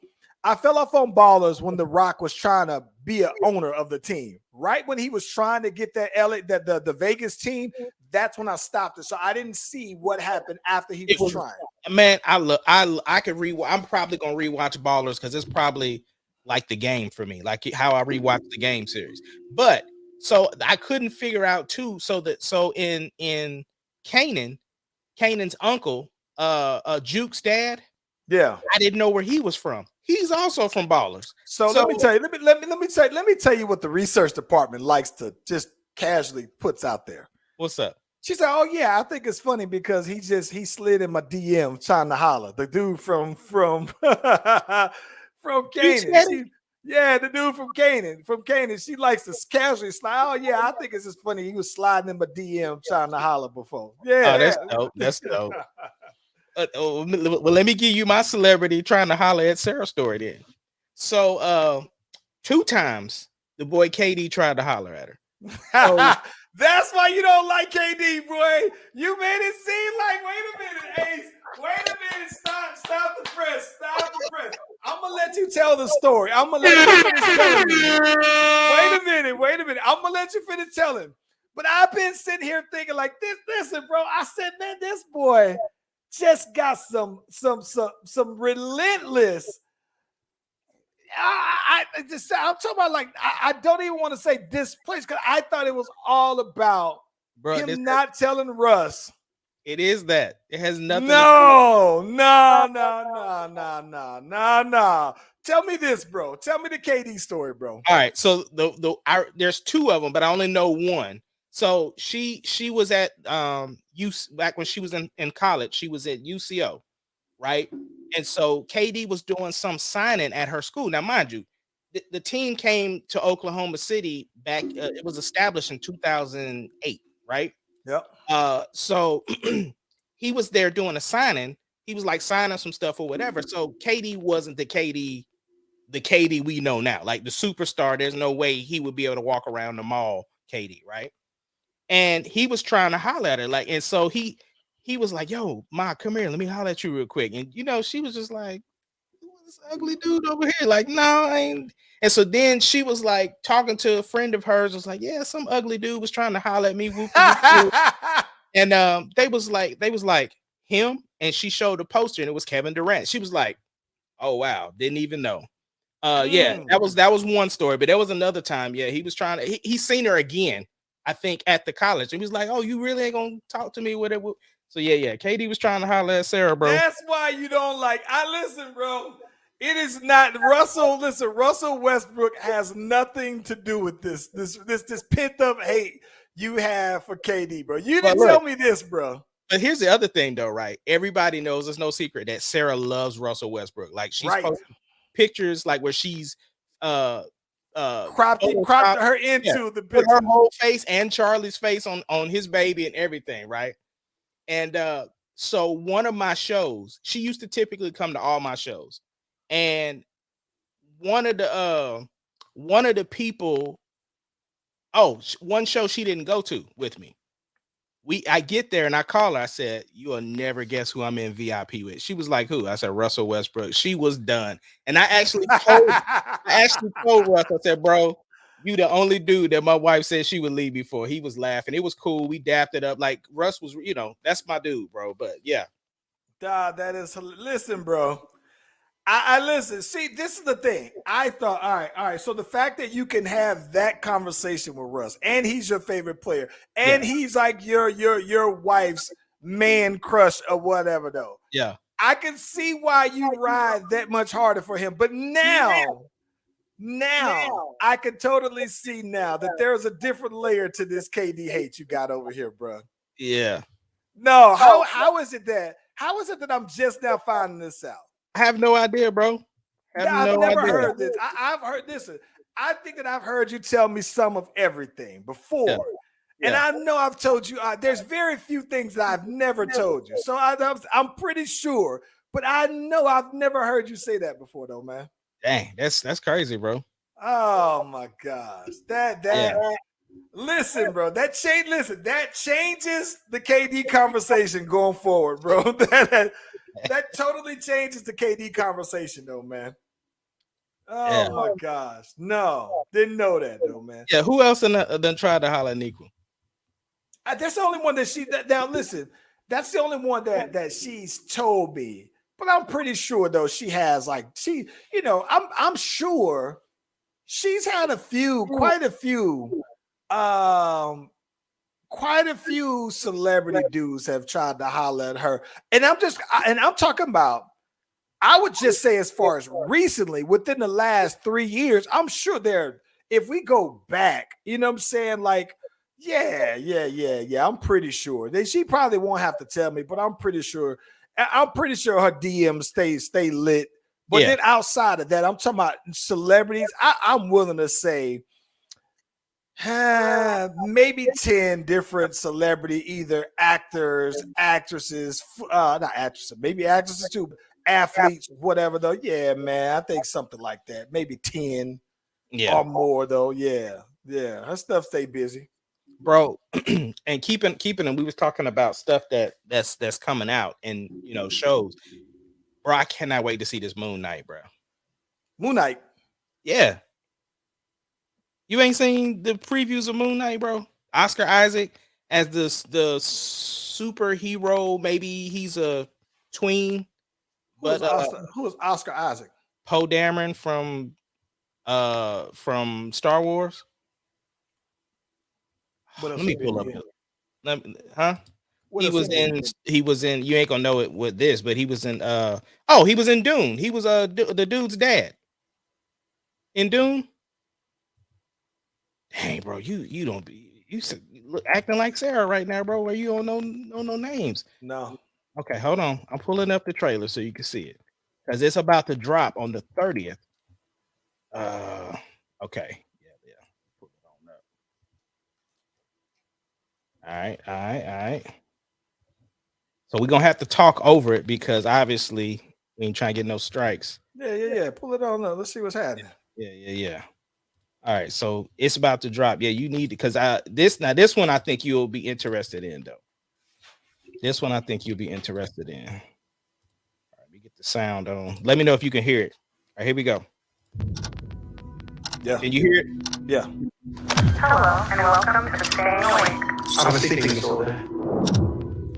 I fell off on Ballers when The Rock was trying to be an owner of the team. Right when he was trying to get that the Vegas team, that's when I stopped it. So I didn't see what happened after he was trying. Man, I could rewatch. I'm probably gonna rewatch Ballers because it's probably like the game for me, like how I rewatch the game series. But so I couldn't figure out too. So in Kanan's uncle, Juke's dad. Yeah, I didn't know where he was from. He's also from Ballers. So let me tell you. Let me tell you what the research department likes to just casually puts out there. What's up? She said, "Oh yeah, I think it's funny because he slid in my DM trying to holler. The dude from Canaan. Yeah, the dude from Canaan. She likes to casually slide. Oh yeah, I think it's just funny. He was sliding in my DM trying to holler before. Yeah, oh, that's dope. That's dope. Well, let me give you my celebrity trying to holler at Sarah's story then. So 2 times the boy KD tried to holler at her. So, that's why you don't like KD, boy. You made it seem like, wait a minute, Ace. Wait a minute. Stop the press. I'm gonna let you tell the story. I'm gonna let you finish telling me. Wait a minute. I'm gonna let you finish telling. But I've been sitting here thinking like this. Listen, bro. I said, man, this boy just got some relentless. I'm talking about like I don't even want to say displaced because I thought it was all about him not telling Russ. It is that. It has nothing. No. Tell me this, bro. Tell me the KD story, bro. All right. So there's 2 of them, but I only know one. So she was at back when she was in college, she was at UCO, right? And so KD was doing some signing at her school. Now, mind you, the team came to Oklahoma City back. It was established in 2008, right? Yep. So he was there doing a signing. He was like signing some stuff or whatever. So KD wasn't the KD we know now, like the superstar. There's no way he would be able to walk around the mall, KD, right? And he was trying to holler at her, like, and so he was like, "Yo, Ma, come here, let me holler at you real quick." And she was just like, this ugly dude over here. Like, no, I ain't. And so then she was like talking to a friend of hers, was like, yeah, some ugly dude was trying to holler at me. Whoop, whoop, whoop. And they was like him, and she showed a poster, and it was Kevin Durant. She was like, oh wow, didn't even know. Yeah, that was one story, but there was another time. Yeah, he was trying to he seen her again, I think, at the college. And he was like, oh, you really ain't gonna talk to me, whatever. So yeah, KD was trying to holler at Sarah, bro. That's why you don't like. I listen, bro. It is not Russell. Listen, Russell Westbrook has nothing to do with this pent up hate you have for KD, bro. You didn't tell me this, bro. But here's the other thing, though, right? Everybody knows, it's no secret that Sarah loves Russell Westbrook. Like, she's posting pictures like where she's cropped her into the picture, her whole face and Charlie's face on his baby and everything, right? And so one of my shows, she used to typically come to all my shows, and one of the people, one show she didn't go to with me. I get there and I call her. I said, you will never guess who I'm in VIP with. She was like, who? I said, Russell Westbrook. She was done. And I actually told Russ, I said, bro, you the only dude that my wife said she would leave before. He was laughing. It was cool. We dapped it up. Like, Russ was, that's my dude, bro. But yeah. That is, listen, bro. I listen. See, this is the thing. I thought, all right. So the fact that you can have that conversation with Russ, and he's your favorite player, and he's like your wife's man crush or whatever, though. Yeah, I can see why you ride that much harder for him. But now I can totally see now that there's a different layer to this KD hate you got over here, bro. Yeah. No, how is it that I'm just now finding this out? I have no idea, bro. I've never heard this. I've heard this. I think that I've heard you tell me some of everything before. Yeah. And I know I've told you, there's very few things that I've never told you. So I'm pretty sure, but I know I've never heard you say that before though, man. Dang, that's crazy, bro. Oh my gosh. Listen, bro, that changes the KD conversation going forward, bro. That totally changes the KD conversation, though, man. Oh my gosh, no, didn't know that, though, man. Yeah, who else done tried to holler at Nico? That's the only one that now listen. That's the only one that she's told me. But I'm pretty sure though she has I'm sure she's had quite a few celebrity dudes have tried to holler at her. And I'm talking about, I would just say as far as recently, within the last 3 years, I'm sure if we go back, you know what I'm saying? Like, yeah. I'm pretty sure. She probably won't have to tell me, but I'm pretty sure her DMs stay lit. But then outside of that, I'm talking about celebrities. I'm willing to say maybe 10 different celebrity, either actors, actresses, not actresses, maybe actresses too, athletes, whatever though. Yeah, man, I think something like that. Maybe 10 or more though. Yeah. Her stuff stay busy. Bro, and keeping them, we was talking about stuff that's coming out and shows. Bro, I cannot wait to see this Moon Knight, bro. Moon Knight? Yeah. You ain't seen the previews of Moon Knight, bro? Oscar Isaac as the superhero. Maybe he's a tween. Who is Oscar Isaac? Poe Dameron from Star Wars. Let me pull up. He was in. You ain't gonna know it with this, but he was in. He was in Dune. He was the dude's dad in Dune. Dang, bro, you don't be acting like Sarah right now, bro. Where you don't know no names. No. Okay, hold on. I'm pulling up the trailer so you can see it because it's about to drop on the 30th. Okay. Yeah. Pull it on up. All right. So we're gonna have to talk over it because obviously we ain't trying to get no strikes. Yeah. Pull it on up. Let's see what's happening. Yeah. All right, so it's about to drop. Yeah, you need it because this one I think you'll be interested in though. This one I think you'll be interested in. All right, let me get the sound on. Let me know if you can hear it. All right, here we go. Yeah. Can you hear it? Yeah. Hello and welcome to Staying Awake. I have a sleeping disorder.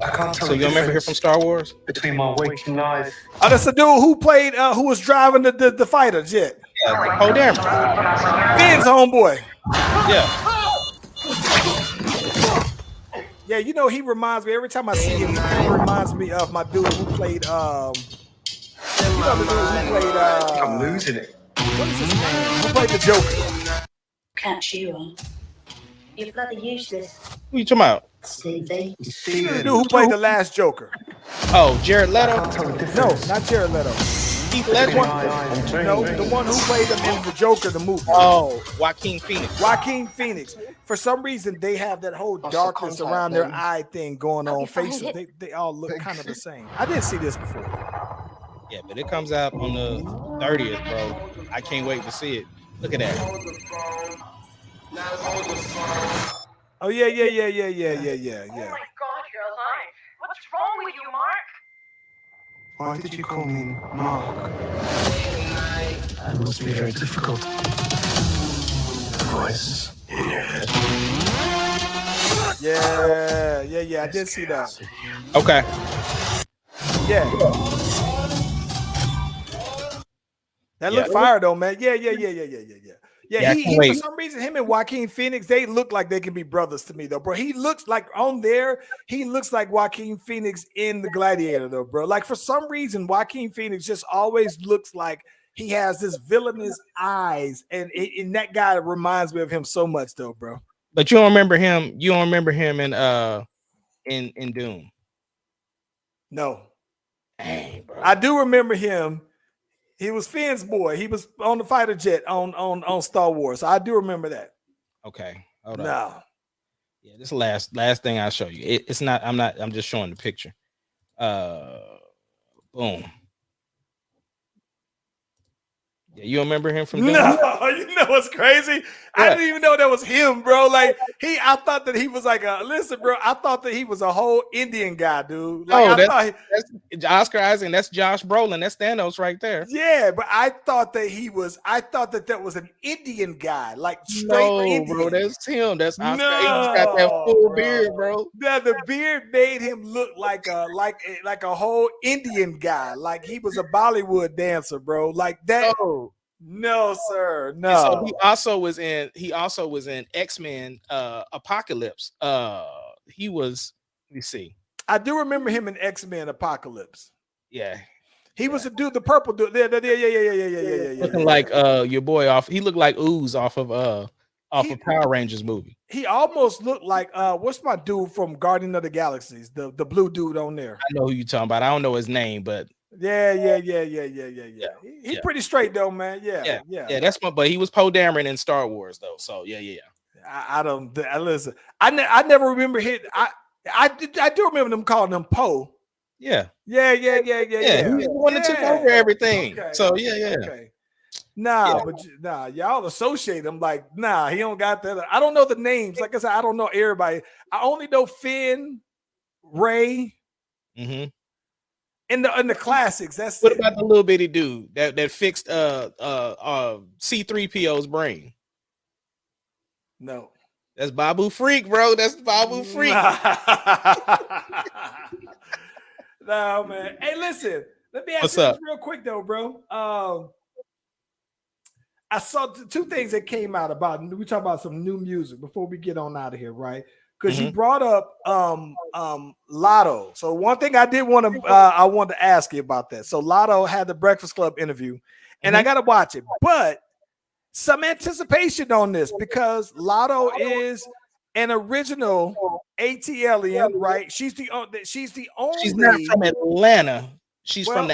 I can't tell So you remember here from Star Wars? between my waking life. Oh, that's the dude who played, who was driving the fighter jet. Yeah. Oh damn. Finn's homeboy. Yeah. Yeah, you know, he reminds me every time I see him. He reminds me of my dude who played. You know the dude who played. I'm losing it. What is his name? Who played the Joker? Catch you on. You're bloody useless. Who you talking about? CV. The dude who played the last Joker. Oh, Jared Leto. No, not Jared Leto. Heath Ledger. No, the one who played him in the Joker, the movie. Oh, Joaquin Phoenix. Joaquin Phoenix. For some reason, they have that whole darkness around their eye thing going on. Faces, they all look kind of the same. I did see this before. Yeah, but it comes out on the 30th, bro. I can't wait to see it. Look at that. Oh yeah. Oh my God, you're alive. What's wrong with you, Mark? Why did you call me Mark? That must be very difficult. Voice in your head. Yeah. I did see that. Okay. Yeah. That looked fire though, man. Yeah. Yeah, he for some reason, him and Joaquin Phoenix, they look like they can be brothers to me, though, bro. He looks like on there, he looks like Joaquin Phoenix in The Gladiator, though, bro. Like for some reason, Joaquin Phoenix just always looks like he has this villainous eyes, and that guy reminds me of him so much, though, bro. But you don't remember him. You don't remember him in Doom. No, Dang, bro. I do remember him. He was Finn's boy. He was on the fighter jet on Star Wars. So I do remember that. Okay, hold on. No. Yeah, this last thing I'll show you. It's not. I'm just showing the picture. Boom. Yeah, you remember him from Doom? No, you know what's crazy? I didn't even know that was him, bro. Like I thought that he was like listen, bro. I thought that he was a whole Indian guy, dude. Like, that's Oscar Isaac. That's Josh Brolin. That's Thanos right there. Yeah, but I thought that was an Indian guy, like straight Indian. Bro, that's him. That's Oscar. No, He's got that full beard, bro. Yeah, the beard made him look like a whole Indian guy, like he was a Bollywood dancer, bro. Like that. No, sir. No. So he also was in X-Men Apocalypse. He was, let me see. I do remember him in X-Men Apocalypse. Yeah. He was a dude, the purple dude. Yeah. Looking like your boy off. He looked like Ooze off of Power Rangers movie. He almost looked like what's my dude from Guardian of the Galaxies? The blue dude on there. I know who you're talking about. I don't know his name, but yeah. He's pretty straight though, man. Yeah. That's but he was Poe Dameron in Star Wars though. So yeah. I don't listen. I never remember hit. I do remember them calling him Poe. Yeah. Yeah. He was the one that took over everything. Okay. So yeah. Okay. Nah, y'all associate him like, nah, he don't got that. I don't know the names. Like I said, I don't know everybody. I only know Finn, Ray, in the classics. That's what about the little bitty dude that fixed C-3PO's brain? No. That's Babu Freak, bro. That's Babu Freak. No, man. Hey, listen. Let me ask What's you up? this real quick though, bro. I saw two things that came out about. We talk about some new music before we get on out of here, right? Because you brought up Latto. So one thing I did want to I wanted to ask you about that. So Latto had the Breakfast Club interview, and I got to watch it, but some anticipation on this because Latto is an original ATLian, right? She's the only. She's not from Atlanta. She's from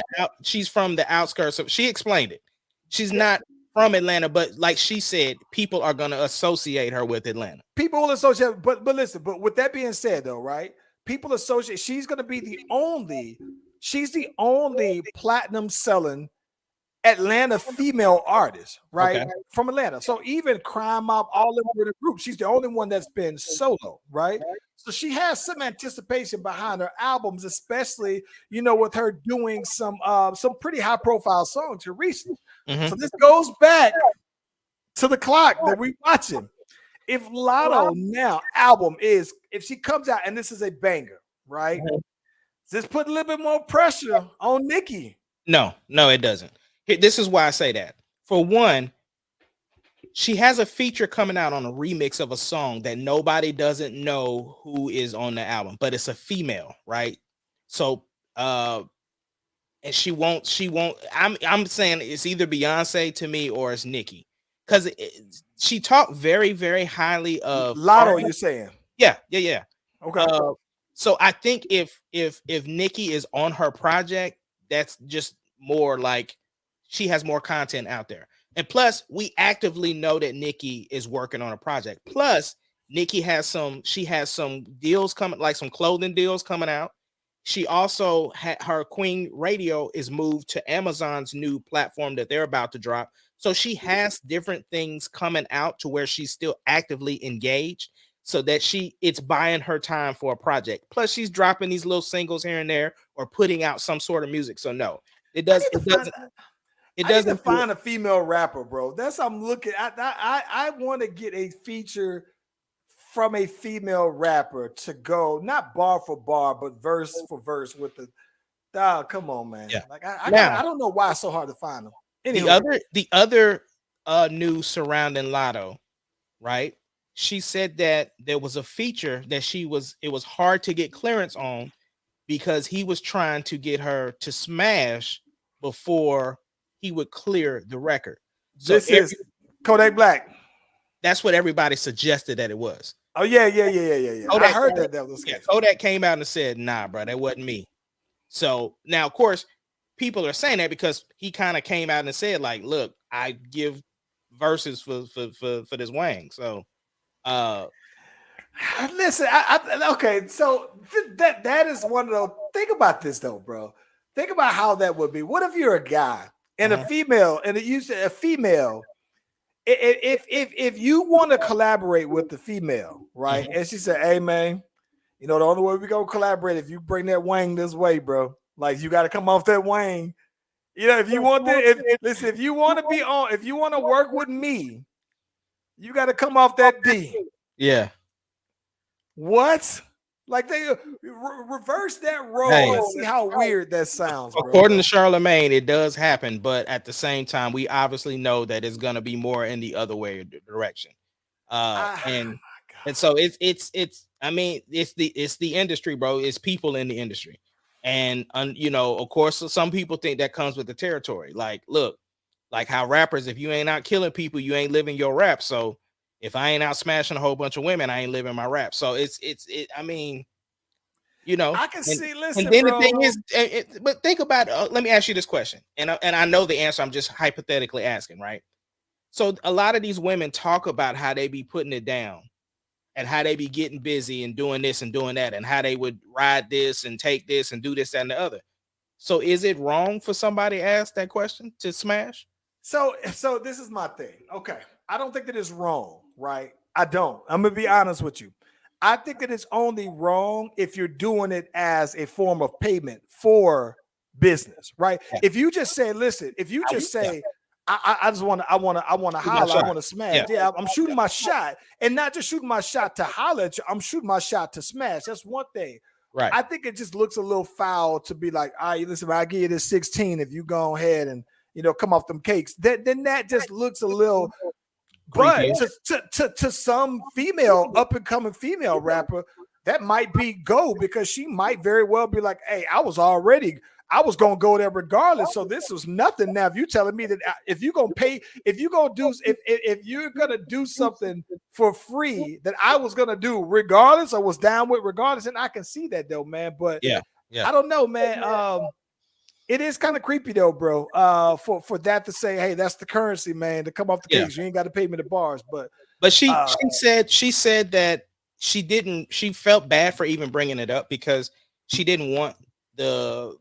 the outskirts. So she explained it. She's not from Atlanta, but like she said, people are going to associate her with Atlanta. People will associate, but listen, but with that being said, though, right? People associate. She's going to be the only platinum selling Atlanta female artists, right? Okay. From Atlanta. So even Crime Mob, all of them were in a group. She's the only one that's been solo, right? So she has some anticipation behind her albums, especially, you know, with her doing some pretty high profile songs here recently. Mhm. So this goes back to the clock that we watching. If Latto now album is, if she comes out and this is a banger, right? Just put a little bit more pressure on Nicki. No, it doesn't. This is why I say that. For one, she has a feature coming out on a remix of a song that nobody doesn't know who is on the album, but it's a female, right? So and she won't I'm saying it's either Beyonce to me or it's Nicki. Because she talked very, very highly of Latto, you're saying? Yeah. Okay. So I think if Nicki is on her project, that's just more like she has more content out there. And plus, we actively know that Nicki is working on a project. Plus, Nicki has some deals coming, like some clothing deals coming out. She also had her Queen Radio is moved to Amazon's new platform that they're about to drop. So she has different things coming out to where she's still actively engaged, so that it's buying her time for a project. Plus, she's dropping these little singles here and there or putting out some sort of music. So no, it doesn't. I need to find a female rapper, bro. That's what I'm looking at. I want to get a feature from a female rapper to go, not bar for bar, but verse for verse with the. Come on, man. Yeah. Like I don't know why it's so hard to find them. Anyway. The other news surrounding Latto, right? She said that there was a feature that it was hard to get clearance on because he was trying to get her to smash before he would clear the record. So this is Kodak Black. That's what everybody suggested that it was. Oh yeah. I heard that was yeah. Kodak came out and said, "Nah, bro, that wasn't me." So now, of course, people are saying that because he kind of came out and said, like, "Look, I give verses for this Wang." So, listen, okay. So that is one of those. Think about this though, bro. Think about how that would be. What if you're a guy and a female, and you said a female? If you want to collaborate with the female, right? And she said, "Hey, man, you know the only way we gonna collaborate if you bring that Wang this way, bro. Like you got to come off that Wang. You know, if you want to, listen, if you want to be on, if you want to work with me, you got to come off that D." Yeah. What? Like they reverse that role and see how weird that sounds. Bro. According to Charlemagne, it does happen, but at the same time, we obviously know that it's gonna be more in the other way direction. And so it's I mean, it's the industry, bro. It's people in the industry, and you know, of course, some people think that comes with the territory. Like, look, like how rappers, if you ain't out killing people, you ain't living your rap. So if I ain't out smashing a whole bunch of women, I ain't living my rap. So I mean, you know, I can see. Listen, and then bro. the thing is, but think about. Let me ask you this question, and I know the answer. I'm just hypothetically asking, right? So a lot of these women talk about how they be putting it down, and how they be getting busy and doing this and doing that, and how they would ride this and take this and do this and the other. So is it wrong for somebody to ask that question to smash? So this is my thing. Okay, I don't think that it's wrong, right? I don't. I'm gonna be honest with you. I think that it's only wrong if you're doing it as a form of payment for business, right? Yeah. If you just say, listen, if you just say, I just want to holler, I want to smash. Yeah, I'm shooting my shot, and not just shooting my shot to holler at you. I'm shooting my shot to smash. That's one thing. Right. I think it just looks a little foul to be like, all right, listen, I give you this 16 if you go ahead and come off them cakes. Then that just looks a little. But to some female up and coming female rapper, that might be go because she might very well be like, hey, I was gonna go there regardless. So this was nothing. Now, if you telling me that if you're gonna do something for free that I was gonna do regardless or was down with regardless, and I can see that though, man. But yeah, I don't know, man. It is kind of creepy though, bro. For that to say, hey, that's the currency, man. To come off the case, you ain't got to pay me the bars. But she said that she felt bad for even bringing it up because she didn't want the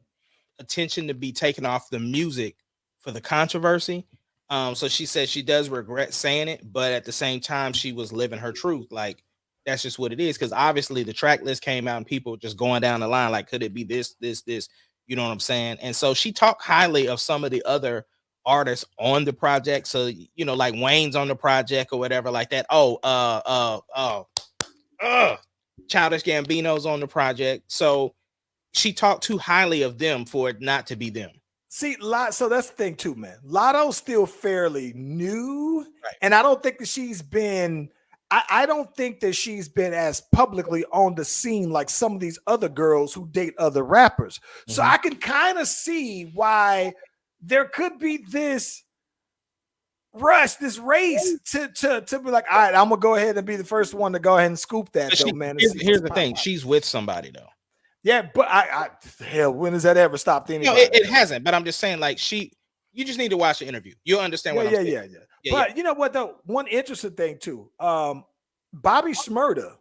attention to be taken off the music for the controversy. So she said she does regret saying it, but at the same time, she was living her truth. Like that's just what it is. Because obviously the track list came out and people just going down the line, like, could it be this, this, this? You know what I'm saying? And so she talked highly of some of the other artists on the project. So, you know, like Wayne's on the project or whatever, like that. Childish Gambino's on the project. So she talked too highly of them for it not to be them. See, so that's the thing too, man. Latto's still fairly new, Right. and I don't think that she's been. I don't think that she's been as publicly on the scene like some of these other girls who date other rappers. So I can kind of see why there could be this rush, this race to be like, all right, I'm gonna go ahead and be the first one to go ahead and scoop that, though, man. Here's the thing: she's with somebody though. Yeah, but hell, when has that ever stopped anybody? No, it hasn't. But I'm just saying, like, you just need to watch the interview. You'll understand what I'm saying. But you know what though? One interesting thing too. Bobby Shmurda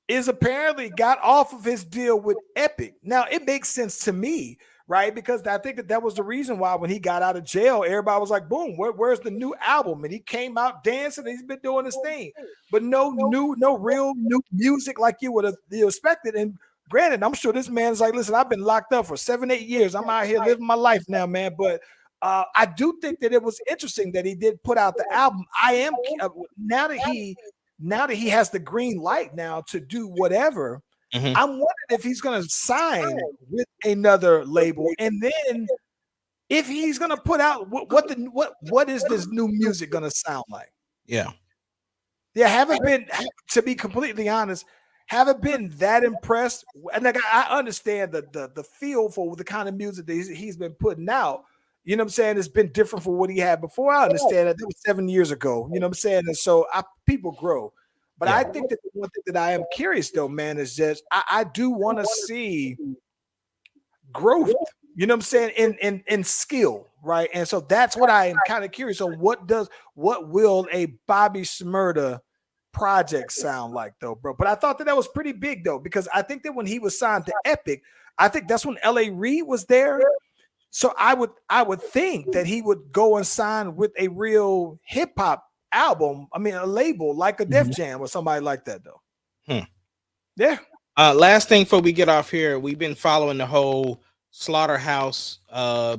is apparently got off of his deal with Epic. Now it makes sense to me, right? Because I think that was the reason why when he got out of jail, everybody was like, "Boom, where's the new album?" And he came out dancing. And he's been doing his thing, but no real new music like you would have expected. And granted, I'm sure this man is like, listen, I've been locked up for 7-8 years. I'm out here living my life now, man. But I do think that it was interesting that he did put out the album. I am now that he has the green light now to do whatever. I'm wondering if he's going to sign with another label, and then if he's going to put out what is this new music going to sound like? Yeah, haven't been, to be completely honest. Haven't been that impressed, and like I understand the feel for the kind of music that he's been putting out. You know what I'm saying? It's been different from what he had before. I understand that was 7 years ago. You know what I'm saying? And so people grow, but I think that the one thing that I am curious though, man, is just I do want to see growth. You know what I'm saying? In skill, right? And so that's what I am kind of curious on. What will a Bobby Shmurda project sound like though, bro? But I thought that was pretty big though, because I think that when he was signed to Epic, I think that's when L.A. Reid was there. So I would think that he would go and sign with a real hip hop album. I mean, a label like a Def Jam or somebody like that though. Yeah. Last thing before we get off here, we've been following the whole Slaughterhouse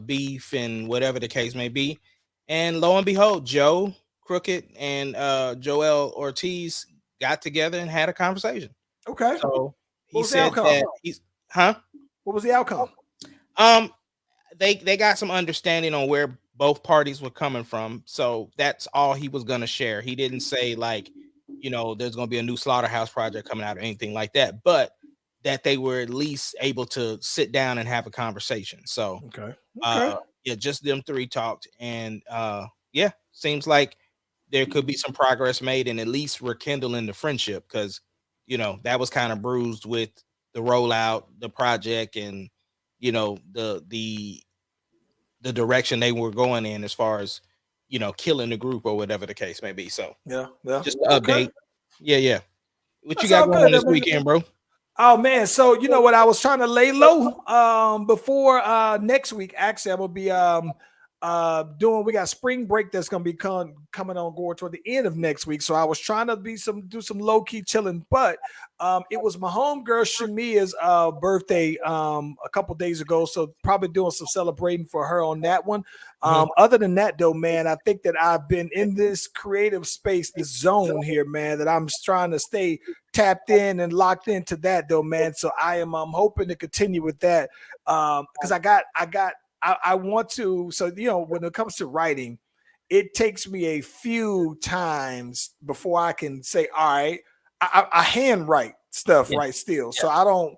beef and whatever the case may be, and lo and behold, Joe Crooked and Joel Ortiz got together and had a conversation. Okay. So he said that he's What was the outcome? They got some understanding on where both parties were coming from. So that's all he was gonna share. He didn't say like, you know, there's gonna be a new Slaughterhouse project coming out or anything like that, but that they were at least able to sit down and have a conversation. So yeah, just them three talked, and seems like there could be some progress made and at least rekindling the friendship, because you know that was kind of bruised with the rollout, the project, and you know the direction they were going in as far as, you know, killing the group or whatever the case may be. So yeah, just an update. Yeah. What you got going on this weekend, bro? Oh man, so you know what, I was trying to lay low before next week. Actually, I'm gonna be we got spring break that's gonna be coming on going toward the end of next week. So I was trying to do some low-key chilling, but it was my homegirl Shamia's birthday a couple days ago, so probably doing some celebrating for her on that one. Other than that though, man, I think that I've been in this creative space, this zone here, man, that I'm trying to stay tapped in and locked into that though, man. So I'm hoping to continue with that because I want to. So, you know, when it comes to writing, it takes me a few times before I can say, all right, I handwrite stuff right still. So I don't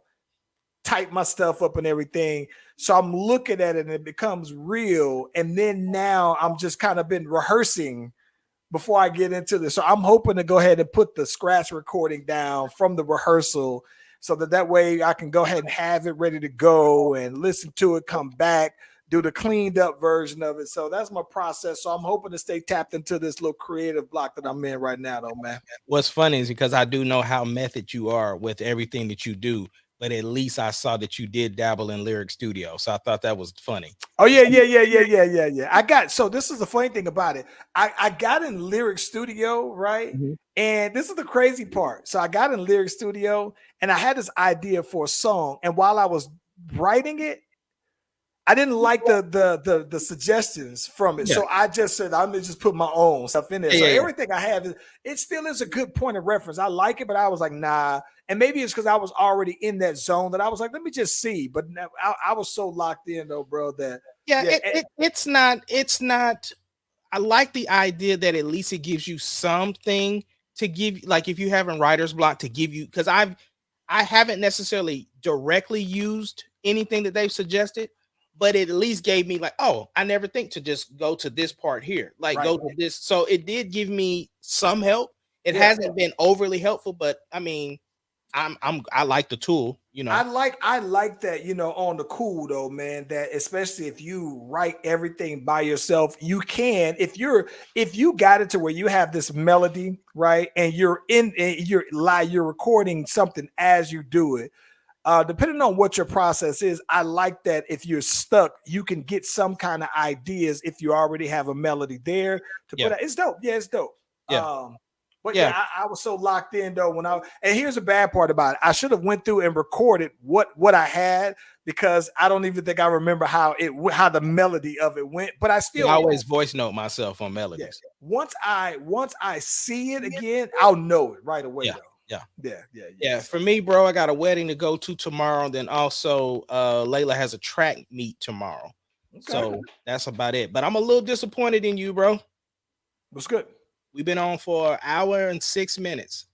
type my stuff up and everything. So I'm looking at it and it becomes real. And then now I'm just kind of been rehearsing before I get into this. So I'm hoping to go ahead and put the scratch recording down from the rehearsal so that way I can go ahead and have it ready to go and listen to it, come back, do the cleaned up version of it. So that's my process. So I'm hoping to stay tapped into this little creative block that I'm in right now though, man. What's funny is because I do know how method you are with everything that you do. but at least I saw that you did dabble in Lyric Studio. So I thought that was funny. Oh, yeah. I got, so this is the funny thing about it. I got in Lyric Studio, right? Mm-hmm. And this is the crazy part. So I got in Lyric Studio and I had this idea for a song. And while I was writing it, I didn't like the suggestions from it. Yeah. So I just said, I'm gonna just put my own stuff in there. So Yeah. everything I have, it still is a good point of reference. I like it, but I was like, nah. And maybe it's because I was already in that zone that I was like, let me just see. But I was so locked in though, bro, that it's not. I like the idea that at least it gives you something to give, like if you having writer's block, to give you, because I haven't necessarily directly used anything that they've suggested, but it at least gave me like, oh, I never think to just go to this part here, like go to this. So it did give me some help. It hasn't been overly helpful, but I mean, I like the tool, you know. I like that, you know, on the cool though, man, that especially if you write everything by yourself, you can, if you got it to where you have this melody, right, and you're recording something as you do it. Depending on what your process is, I like that if you're stuck, you can get some kind of ideas if you already have a melody there to put out. It's dope. Yeah, it's dope. But I was so locked in though and here's the bad part about it. I should have went through and recorded what I had, because I don't even think I remember how the melody of it went. But I still always voice note myself on melodies. Once I see it again, I'll know it right away though. Yeah. For me, bro, I got a wedding to go to tomorrow. Then also Layla has a track meet tomorrow. Okay. So that's about it. But I'm a little disappointed in you, bro. What's good? We've been on for an hour and 6 minutes.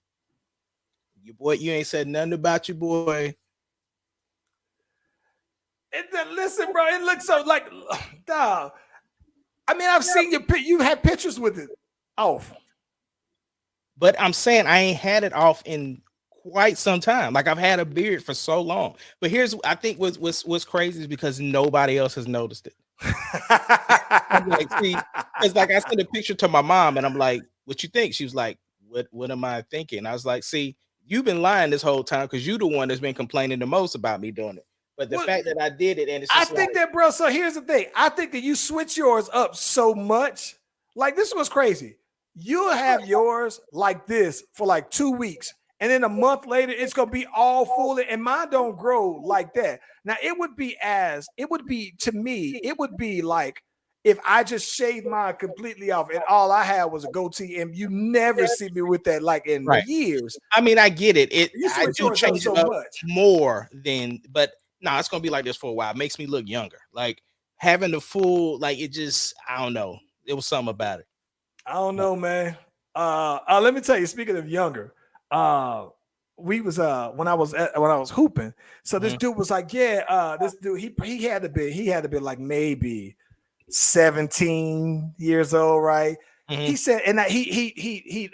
You ain't said nothing about your boy. Listen, bro, it looks so like, dog. I mean, I've seen you had pictures with it off. But I'm saying I ain't had it off in quite some time. Like I've had a beard for so long. But I think what's crazy is because nobody else has noticed it. I'm like, see, it's like I sent a picture to my mom and I'm like, what you think? She was like, what am I thinking? I was like, see, you've been lying this whole time because you're the one that's been complaining the most about me doing it. But the fact that I did it, and it's just bro. So here's the thing. I think that you switch yours up so much. Like this was crazy. You'll have yours like this for like 2 weeks. And then a month later, it's gonna be all full, and mine don't grow like that. Now it would be like if I just shaved mine completely off and all I had was a goatee, and you never see me with that like in years. I mean, I get it. I do change so it up much more than, but no, it's gonna be like this for a while. It makes me look younger. Like having the full, like it just, I don't know. It was something about it. I don't know, man. Let me tell you, speaking of younger, we was when I was hooping. So this dude was like, this dude, he had to be like maybe 17 years old, right? He said, and he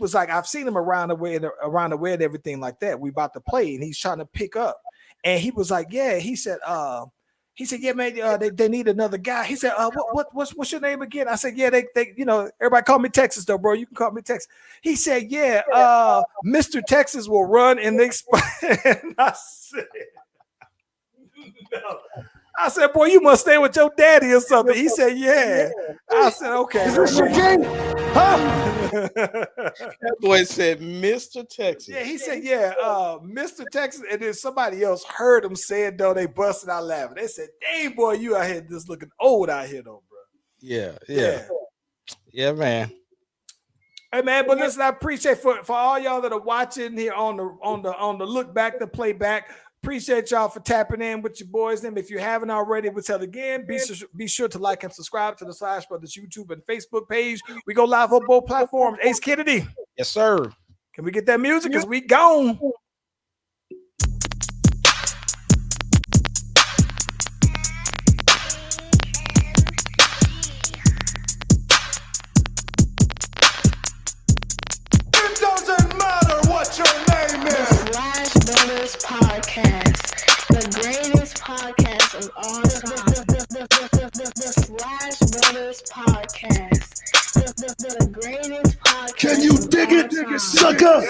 was like, I've seen him around the way and everything like that. We about to play, and he's trying to pick up, and he was like, he said, yeah, man, they need another guy. He said, what's your name again? I said, yeah, they you know, everybody call me Texas though, bro. You can call me Texas. He said, Mr. Texas will run in the and I said, no. I said, boy, you must stay with your daddy or something. He said, yeah. I said, okay. Is this your game? That boy said, Mr. Texas. Yeah, he said, Mr. Texas. And then somebody else heard him say it, though. They busted out laughing. They said, dang, boy, you out here just looking old out here, though, bro. Yeah, man. Hey, man, but listen, I appreciate for all y'all that are watching here on the look back, the playback. Appreciate y'all for tapping in with your boys. Them, if you haven't already, we'll tell again. Be sure to like and subscribe to the Slash Brothers YouTube and Facebook page. We go live on both platforms. Ace Kennedy. Yes, sir. Can we get that music? Because we gone. It doesn't matter what your name is. Slash Brothers Podcast, the greatest podcast of all time. The Slash Brothers Podcast, the greatest podcast. Can you dig it, sucker?